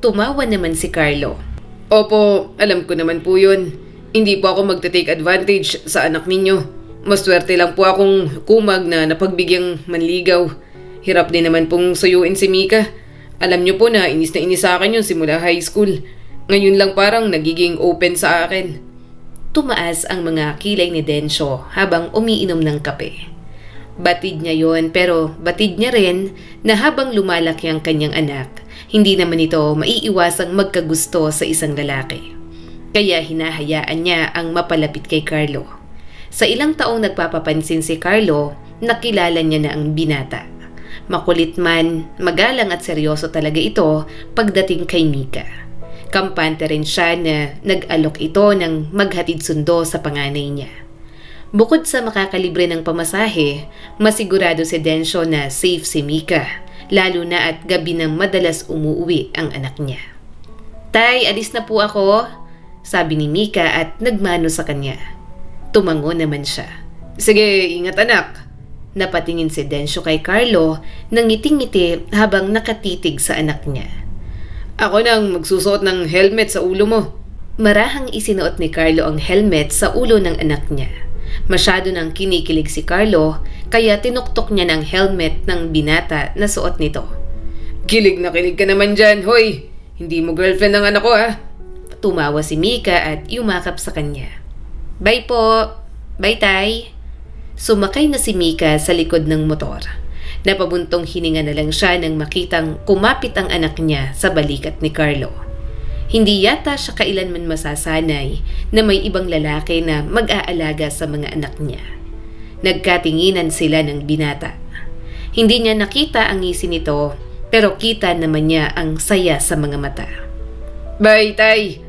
Tumawa naman si Carlo. Opo, alam ko naman po yun. Hindi po ako magte-take advantage sa anak ninyo. Maswerte lang po akong kumag na napagbigyang manligaw. Hirap din naman pong suyuin si Mika. Alam niyo po na inis sa akin yun simula high school. Ngayon lang parang nagiging open sa akin. Tumaas ang mga kilay ni Densyo habang umiinom ng kape. Batid niya yon pero batid niya rin na habang lumalaki ang kanyang anak, hindi naman ito maiiwasang magkagusto sa isang lalaki. Kaya hinahayaan niya ang mapalapit kay Carlo. Sa ilang taong nagpapapansin si Carlo, nakilala niya na ang binata. Makulit man, magalang at seryoso talaga ito pagdating kay Mika. Kampante rin siya na nag-alok ito ng maghatid sundo sa panganay niya. Bukod sa makakalibre ng pamasahe, masigurado si Densyo na safe si Mika, lalo na at gabi nang madalas umuwi ang anak niya. Tay, alis na po ako, sabi ni Mika at nagmano sa kanya. Tumango naman siya. Sige, ingat anak. Napatingin si Densyo kay Carlo nang ngiting-ngiti habang nakatitig sa anak niya. Ako nang magsusuot ng helmet sa ulo mo. Marahang isinuot ni Carlo ang helmet sa ulo ng anak niya. Masyado nang kinikilig si Carlo kaya tinuktok niya ng helmet ng binata na suot nito. Kilig na kilig ka naman dyan, hoy. Hindi mo girlfriend ang anak ko, ha? Tumawa si Mika at yumakap sa kanya. Bye po. Bye, Tay. Sumakay na si Mika sa likod ng motor. Napabuntong hininga na lang siya nang makitang kumapit ang anak niya sa balikat ni Carlo. Hindi yata siya kailanman masasanay na may ibang lalaki na mag-aalaga sa mga anak niya. Nagkatinginan sila ng binata. Hindi niya nakita ang ngisi nito pero kita naman niya ang saya sa mga mata. Bye, Tay.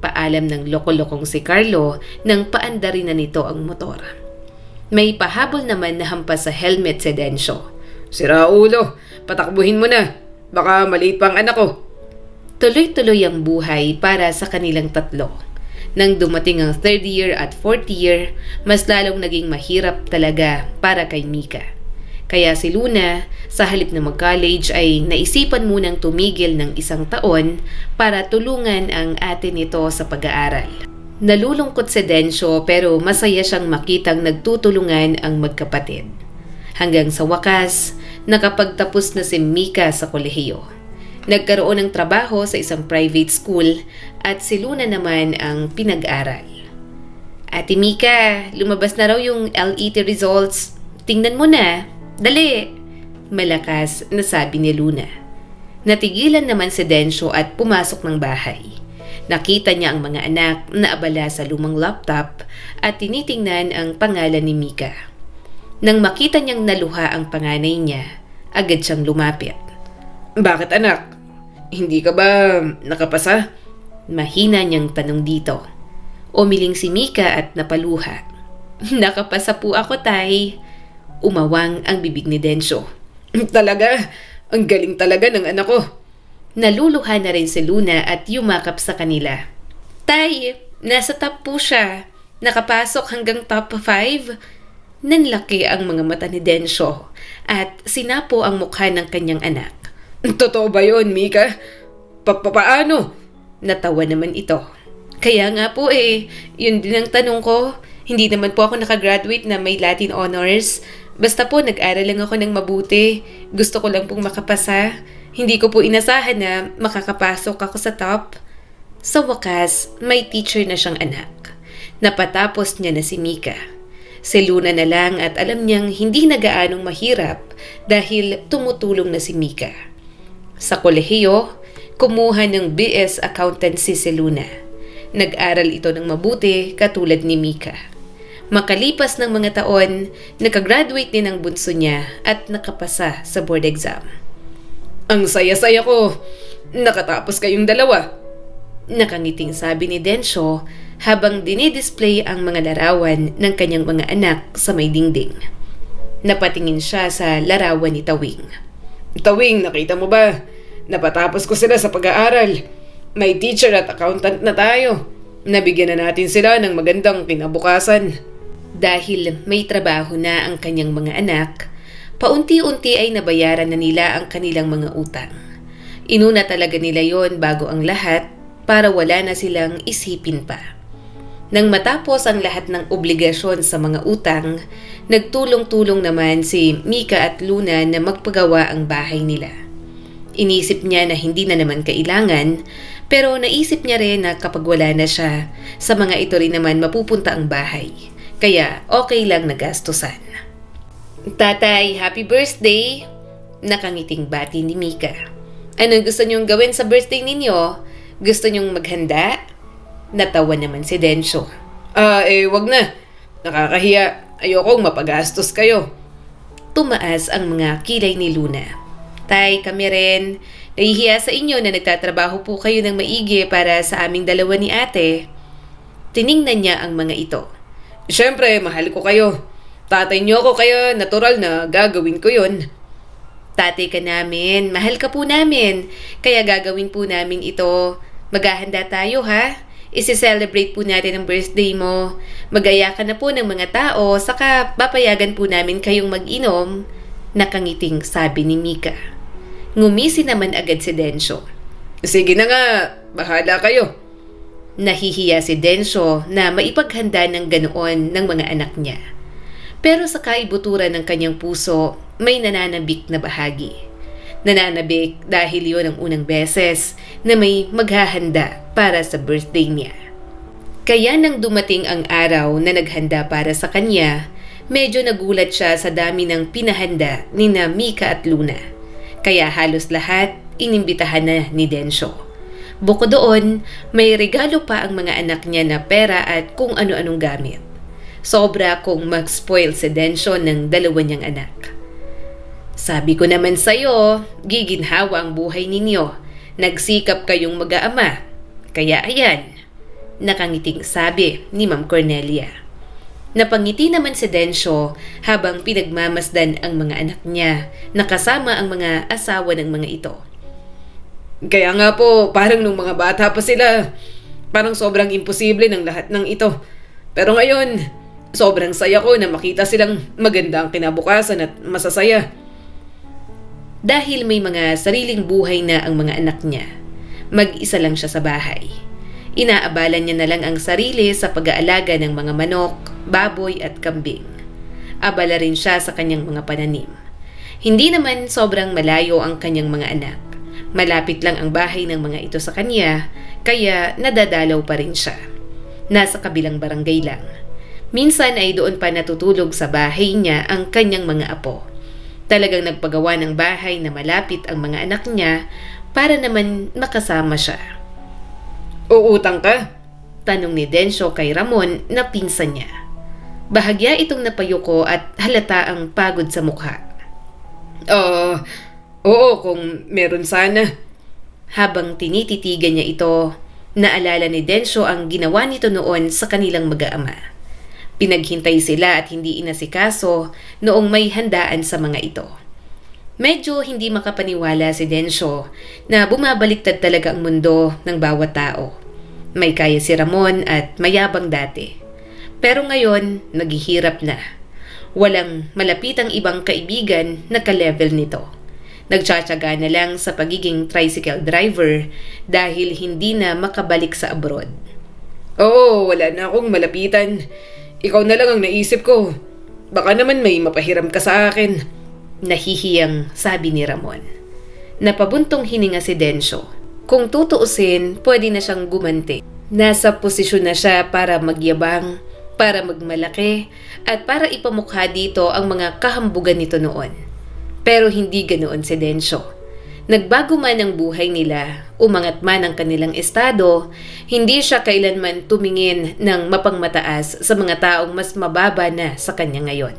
Paalam ng loko-lokong si Carlo nang paandarin na nito ang motor. May pahabol naman na hampas sa helmet si Densyo. Sira ulo, patakbuhin mo na. Baka maliit pa ang anak ko. Tuloy-tuloy ang buhay para sa kanilang tatlo. Nang dumating ang 3rd year at 4th year, mas lalong naging mahirap talaga para kay Mika. Kaya si Luna, sa halip na mag-college ay naisipan munang tumigil ng 1 taon para tulungan ang ate nito sa pag-aaral. Nalulungkot si Densyo pero masaya siyang makitang nagtutulungan ang magkapatid. Hanggang sa wakas, nakapagtapos na si Mika sa kolehiyo. Nagkaroon ng trabaho sa isang private school at si Luna naman ang pinag-aral. Ate Mika, lumabas na raw yung LET results. Tingnan mo na. Dali! Malakas na sabi ni Luna. Natigilan naman si Densyo at pumasok ng bahay. Nakita niya ang mga anak na abala sa lumang laptop at tinitingnan ang pangalan ni Mika. Nang makita niyang naluha ang panganay niya, agad siyang lumapit. Bakit anak? Hindi ka ba nakapasa? Mahina niyang tanong dito. Umiling si Mika at napaluha. Nakapasa po ako, tay. Umawang ang bibig ni Densyo. Talaga? Ang galing talaga ng anak ko. Naluluha na rin si Luna at yumakap sa kanila. Tay, nasa top po siya. Nakapasok hanggang top 5. Nanlaki ang mga mata ni Densyo at sinapo ang mukha ng kanyang anak. Totoo ba yun, Mika? Paano? Natawa naman ito. Kaya nga po yun din ang tanong ko. Hindi naman po ako nakagraduate na may Latin honors. Basta po nag-aral lang ako ng mabuti. Gusto ko lang pong makapasa. Hindi ko po inasahan na makakapasok ako sa top. Sa wakas, may teacher na siyang anak. Napatapos niya na si Mika. Si Luna na lang at alam niyang hindi na gaanong mahirap dahil tumutulong na si Mika. Sa kolehiyo, kumuha ng BS Accountancy si Luna. Nag-aral ito ng mabuti katulad ni Mika. Makalipas ng mga taon, nakagraduate din ang bunso niya at nakapasa sa board exam. Ang saya-saya ko. Nakatapos kayong dalawa. Nakangiting sabi ni Densyo habang dinidisplay ang mga larawan ng kanyang mga anak sa may dingding. Napatingin siya sa larawan ni Tawing. Tawing, nakita mo ba? Napatapos ko sila sa pag-aaral. May teacher at accountant na tayo. Nabigyan na natin sila ng magandang kinabukasan. Dahil may trabaho na ang kanyang mga anak, paunti-unti ay nabayaran na nila ang kanilang mga utang. Inuna talaga nila yon bago ang lahat para wala na silang isipin pa. Nang matapos ang lahat ng obligasyon sa mga utang, nagtulong-tulong naman si Mika at Luna na magpagawa ang bahay nila. Inisip niya na hindi na naman kailangan, pero naisip niya rin na kapag wala na siya, sa mga ito rin naman mapupunta ang bahay. Kaya okay lang nagastusan. Tatay, happy birthday! Nakangiting bati ni Mika. Ano gusto niyong gawin sa birthday ninyo? Gusto niyong maghanda? Natawa naman si Densyo. Wag na. Nakakahiya. Ayokong mapagastos kayo. Tumaas ang mga kilay ni Luna. Tay, kami rin. Nahihiya sa inyo na nagtatrabaho po kayo ng maigi para sa aming dalawa ni ate. Tiningnan niya ang mga ito. Siyempre, mahal ko kayo. Tatay niyo ako kaya natural na gagawin ko yun. Tatay ka namin, mahal ka po namin. Kaya gagawin po namin ito. Maghahanda tayo ha. Isi-celebrate po natin ang birthday mo. Magaya ka na po ng mga tao, saka papayagan po namin kayong mag-inom. Nakangiting sabi ni Mika. Ngumisi naman agad si Densyo. Sige na nga, bahala kayo. Nahihiya si Densyo na maipaghanda ng ganoon ng mga anak niya. Pero sa kaibuturan ng kanyang puso, may nananabik na bahagi. Nananabik dahil yun ang unang beses na may maghahanda para sa birthday niya. Kaya nang dumating ang araw na naghanda para sa kanya, medyo nagulat siya sa dami ng pinahanda ni Mika at Luna. Kaya halos lahat inimbitahan na ni Densyo. Bukod doon, may regalo pa ang mga anak niya na pera at kung ano-anong gamit. Sobra kung mag-spoil si Densyo ng dalawa niyang anak. Sabi ko naman sa'yo, giginhawa ang buhay ninyo. Nagsikap kayong mag-aama. Kaya ayan, nakangiting sabi ni Ma'am Cornelia. Napangiti naman si Densyo habang pinagmamasdan ang mga anak niya na kasama ang mga asawa ng mga ito. Kaya nga po, parang nung mga bata pa sila, parang sobrang imposible ng lahat ng ito. Pero ngayon, sobrang saya ko na makita silang maganda ang kinabukasan at masasaya. Dahil may mga sariling buhay na ang mga anak niya, mag-isa lang siya sa bahay. Inaabalan niya na lang ang sarili sa pag-aalaga ng mga manok, baboy at kambing. Abala rin siya sa kanyang mga pananim. Hindi naman sobrang malayo ang kanyang mga anak. Malapit lang ang bahay ng mga ito sa kanya, kaya nadadalaw pa rin siya. Nasa kabilang barangay lang. Minsan ay doon pa natutulog sa bahay niya ang kanyang mga apo. Talagang nagpagawa ng bahay na malapit ang mga anak niya para naman makasama siya. Uutang ka? Tanong ni Densyo kay Ramon na pinsan niya. Bahagya itong napayuko at halata ang pagod sa mukha. Oo, kung meron sana. Habang tinititigan niya ito, naalala ni Densyo ang ginawa nito noon sa kanilang mag-aama. Pinaghintay sila at hindi inasikaso noong may handaan sa mga ito. Medyo hindi makapaniwala si Densyo na bumabaliktad talaga ang mundo ng bawat tao. May kaya si Ramon at mayabang dati. Pero ngayon, naghihirap na. Walang malapitang ibang kaibigan na ka-level nito. Nagtsatsaga na lang sa pagiging tricycle driver dahil hindi na makabalik sa abroad. Oo, wala na akong malapitan. Ikaw na lang ang naisip ko. Baka naman may mapahiram ka sa akin. Nahihiyang sabi ni Ramon. Napabuntong hininga si Densyo. Kung tutuusin, pwede na siyang gumanti. Nasa posisyon na siya para magyabang, para magmalaki, at para ipamukha dito ang mga kahambugan nito noon. Pero hindi ganoon si Densyo. Nagbago man ang buhay nila, umangat man ang kanilang estado, hindi siya kailanman tumingin ng mapangmataas sa mga taong mas mababa na sa kanya ngayon.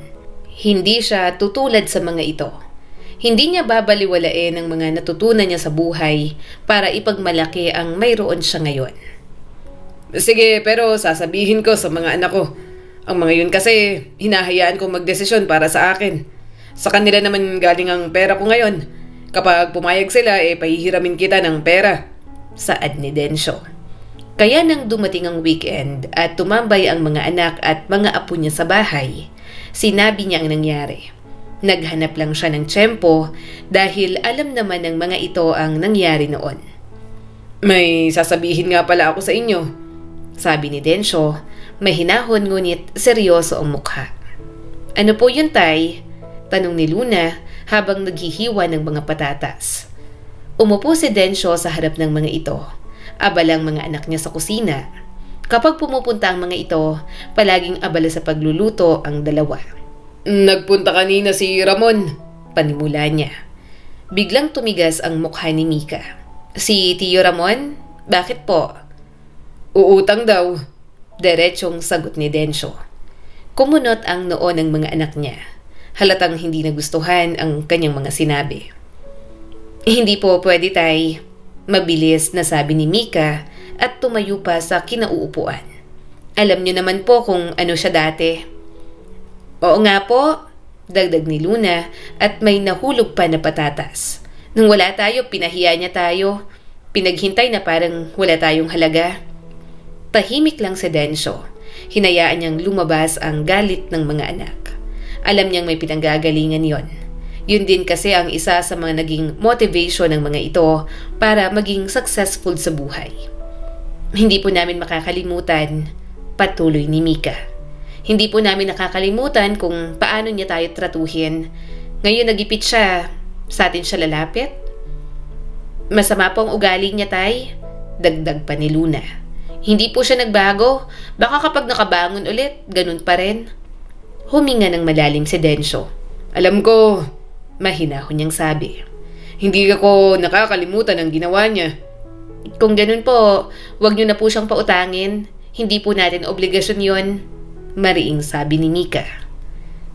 Hindi siya tutulad sa mga ito. Hindi niya babaliwalain ang mga natutunan niya sa buhay para ipagmalaki ang mayroon siya ngayon. Sige, pero sasabihin ko sa mga anak ko. Ang mga yun kasi, hinahayaan kong magdesisyon para sa akin. Sa kanila naman galing ang pera ko ngayon. Kapag pumayag sila, pahihiramin kita ng pera. Saad ni Densyo. Kaya nang dumating ang weekend at tumambay ang mga anak at mga apo niya sa bahay, sinabi niya ang nangyari. Naghanap lang siya ng tiyempo dahil alam naman ng mga ito ang nangyari noon. May sasabihin nga pala ako sa inyo, sabi ni Densyo, mahinahon ngunit seryoso ang mukha. Ano po yun, Tay? Tanong ni Luna habang naghihiwa ng mga patatas. Umupo si Densyo sa harap ng mga ito. Abalang mga anak niya sa kusina. Kapag pumupunta ang mga ito, palaging abala sa pagluluto ang dalawa. Nagpunta kanina si Ramon, panimula niya. Biglang tumigas ang mukha ni Mika. Si Tio Ramon? Bakit po? Uutang daw. Diretsong sagot ni Densyo. Kumunot ang noo ng mga anak niya. Halatang hindi nagustuhan ang kanyang mga sinabi. Hindi po pwede, Tay. Mabilis na sabi ni Mika at tumayo pa sa kinauupuan. Alam niyo naman po kung ano siya dati. Oo nga po, dagdag ni Luna at may nahulog pa na patatas. Nung wala tayo, pinahiya niya tayo. Pinaghintay na parang wala tayong halaga. Tahimik lang si Densyo. Hinayaan niyang lumabas ang galit ng mga anak. Alam niyang may pinanggagalingan yon. Yun din kasi ang isa sa mga naging motivation ng mga ito para maging successful sa buhay. Hindi po namin makakalimutan, patuloy ni Mika. Hindi po namin nakakalimutan kung paano niya tayo tratuhin. Ngayon nagipit siya, sa atin siya lalapit. Masama po ang ugali niya, Tay, dagdag pa ni Luna. Hindi po siya nagbago, baka kapag nakabangon ulit, ganun pa rin. Huminga ng malalim si Densyo. Alam ko, mahinahon niyang sabi. Hindi ako nakakalimutan ang ginawa niya. Kung ganun po, wag niyo na po siyang pautangin. Hindi po natin obligasyon yon, mariing sabi ni Mika.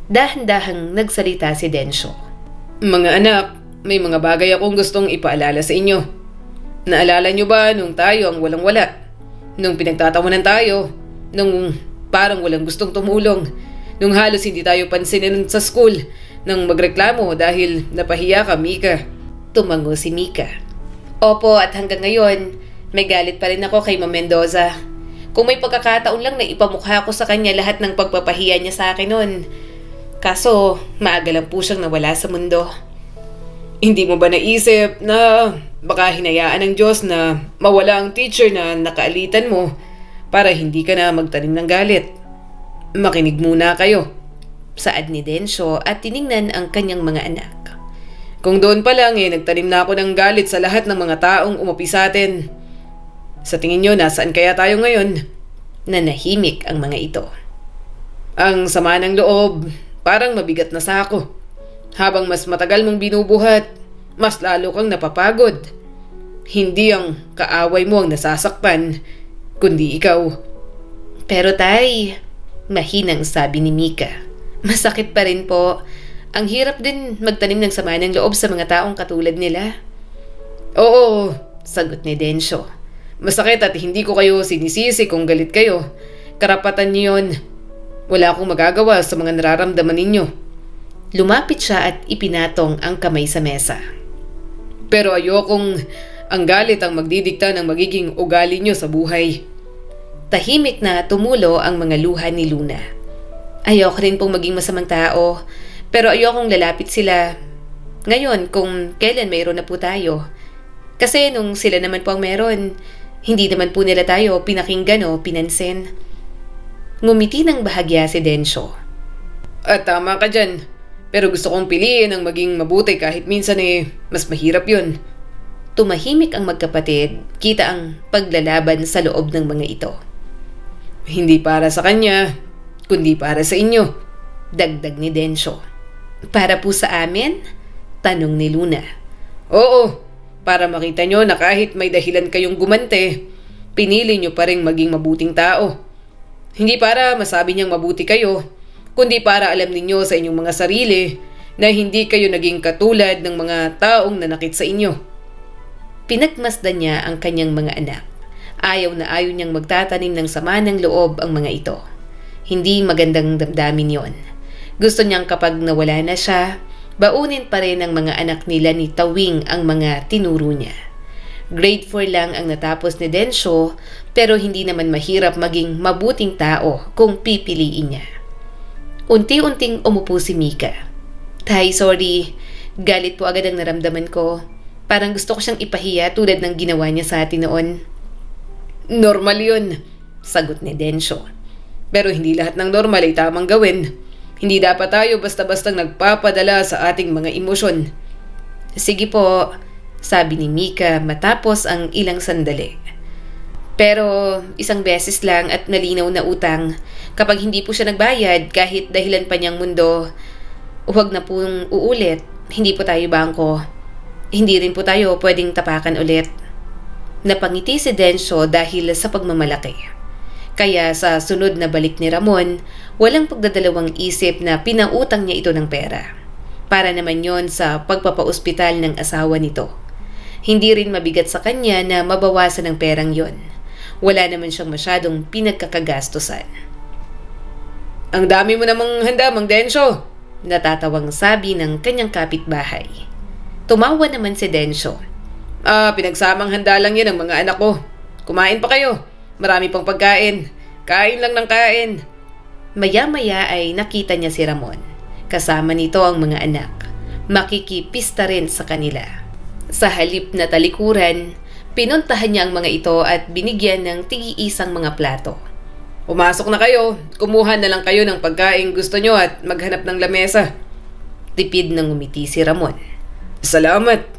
Dahan-dahang nagsalita si Densyo. Mga anak, may mga bagay akong gustong ipaalala sa inyo. Naalala niyo ba nung tayo ang walang-wala? Nung pinagtatawanan tayo? Nung parang walang gustong tumulong? Nung halos hindi tayo pansinin sa school nang magreklamo dahil napahiya ka, Mika? Tumango si Mika. Opo, at hanggang ngayon, may galit pa rin ako kay Ma'am Mendoza. Kung may pagkakataon lang na ipamukha ko sa kanya lahat ng pagpapahiya niya sa akin noon. Kaso, maaga lang po siyang nawala sa mundo. Hindi mo ba naisip na baka hinayaan ng Diyos na mawala ang teacher na nakaalitan mo para hindi ka na magtanim ng galit? Makinig muna kayo, saad ni Densyo at tiningnan ang kanyang mga anak. Kung doon pa lang nagtanim na ako ng galit sa lahat ng mga taong umapi sa atin. Sa tingin nyo, nasaan kaya tayo ngayon? Nanahimik ang mga ito. Ang sama ng loob, parang mabigat na sako. Habang mas matagal mong binubuhat, mas lalo kang napapagod. Hindi ang kaaway mo ang nasasaktan, kundi ikaw. Pero Tay, Mahinang sabi ni Mika. Masakit pa rin po. Ang hirap din magtanim ng sama ng loob sa mga taong katulad nila. Oo, sagot ni Densyo. Masakit at hindi ko kayo sinisisi kung galit kayo. Karapatan niyo yun. Wala akong magagawa sa mga nararamdaman ninyo. Lumapit siya at ipinatong ang kamay sa mesa. Pero ayokong ang galit ang magdidikta ng magiging ugali niyo sa buhay. Tahimik na tumulo ang mga luha ni Luna. Ayoko rin pong maging masamang tao, pero ayokong lalapit sila ngayon kung kailan mayroon na po tayo. Kasi nung sila naman po ang meron, hindi naman po nila tayo pinakinggan o pinansin. Ngumiti ng bahagya si Densyo. At tama ka dyan. Pero gusto kong piliin ang maging mabuti kahit minsan mas mahirap yun. Tumahimik ang magkapatid, kita ang paglalaban sa loob ng mga ito. Hindi para sa kanya, kundi para sa inyo, dagdag ni Densyo. Para po sa amin? Tanong ni Luna. Oo, para makita nyo na kahit may dahilan kayong gumante, pinili nyo pa rin maging mabuting tao. Hindi para masabi niyang mabuti kayo, kundi para alam ninyo sa inyong mga sarili na hindi kayo naging katulad ng mga taong nanakit sa inyo. Pinagmasdan niya ang kanyang mga anak. Ayaw na ayaw niyang magtatanim ng sama ng loob ang mga ito. Hindi magandang damdamin yon. Gusto niyang kapag nawala na siya, baunin pa rin ng mga anak nila ni Tawing ang mga tinuro niya. Grade 4 lang ang natapos ni Densyo, pero hindi naman mahirap maging mabuting tao kung pipiliin niya. Unti-unting umupo si Mika. Tay, sorry. Galit po agad ang naramdaman ko. Parang gusto ko siyang ipahiya tulad ng ginawa niya sa atin noon. Normal yun, sagot ni Densyo. Pero hindi lahat ng normal ay tamang gawin. Hindi dapat tayo basta-bastang nagpapadala sa ating mga emosyon. Sige po, sabi ni Mika matapos ang ilang sandali. Pero isang beses lang at nalinaw na utang. Kapag hindi po siya nagbayad kahit dahilan pa niyang mundo, huwag na pong uulit. Hindi po tayo bangko. Hindi rin po tayo pwedeng tapakan ulit. Napangiti si Densyo dahil sa pagmamalaki. Kaya sa sunod na balik ni Ramon, walang pagdadalawang isip na pinautang niya ito ng pera. Para naman yon sa pagpapaospital ng asawa nito. Hindi rin mabigat sa kanya na mabawasan ng perang yon. Wala naman siyang masyadong pinagkakagastusan. Ang dami mo namang handa, Mang Densyo, natatawang sabi ng kanyang kapitbahay. Tumawa naman si Densyo. Pinagsamang handa lang yan ng mga anak ko. Kumain pa kayo. Marami pang pagkain. Kain lang ng kain. Maya-maya ay nakita niya si Ramon. Kasama nito ang mga anak. Makikipista rin sa kanila. Sa halip na talikuran, pinuntahan niya ang mga ito at binigyan ng tig-iisang mga plato. Pumasok na kayo. Kumuha na lang kayo ng pagkain gusto nyo at maghanap ng lamesa. Tipid na ngumiti si Ramon. Salamat.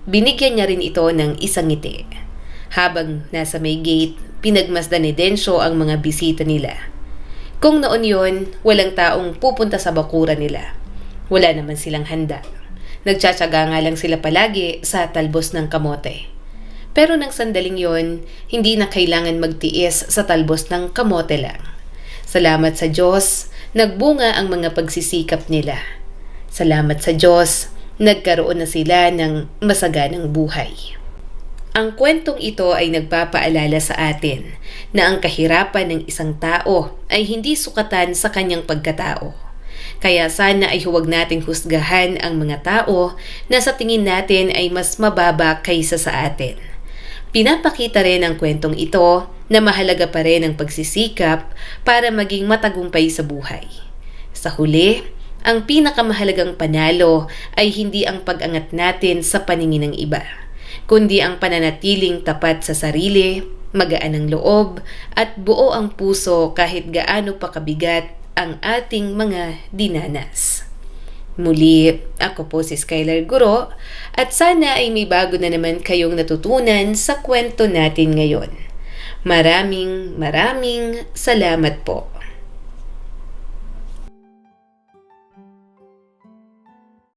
Binigyan niya rin ito ng isang ngiti. Habang nasa may gate, pinagmasdan ni Densyo ang mga bisita nila. Kung noon yon, walang taong pupunta sa bakuran nila. Wala naman silang handa. Nagtsatsaga nga lang sila palagi sa talbos ng kamote. Pero nang sandaling yon, hindi na kailangan magtiis sa talbos ng kamote lang. Salamat sa Diyos, nagbunga ang mga pagsisikap nila. Salamat sa Diyos, nagkaroon na sila ng masaganang buhay. Ang kwentong ito ay nagpapaalala sa atin na ang kahirapan ng isang tao ay hindi sukatan sa kanyang pagkatao. Kaya sana ay huwag nating husgahan ang mga tao na sa tingin natin ay mas mababa kaysa sa atin. Pinapakita rin ang kwentong ito na mahalaga pa rin ang pagsisikap para maging matagumpay sa buhay. Sa huli, ang pinakamahalagang panalo ay hindi ang pag-angat natin sa paningin ng iba, kundi ang pananatiling tapat sa sarili, magaan ang loob, at buo ang puso kahit gaano pa kabigat ang ating mga dinanas. Muli, ako po si Skylar Guro at sana ay may bago na naman kayong natutunan sa kwento natin ngayon. Maraming salamat po.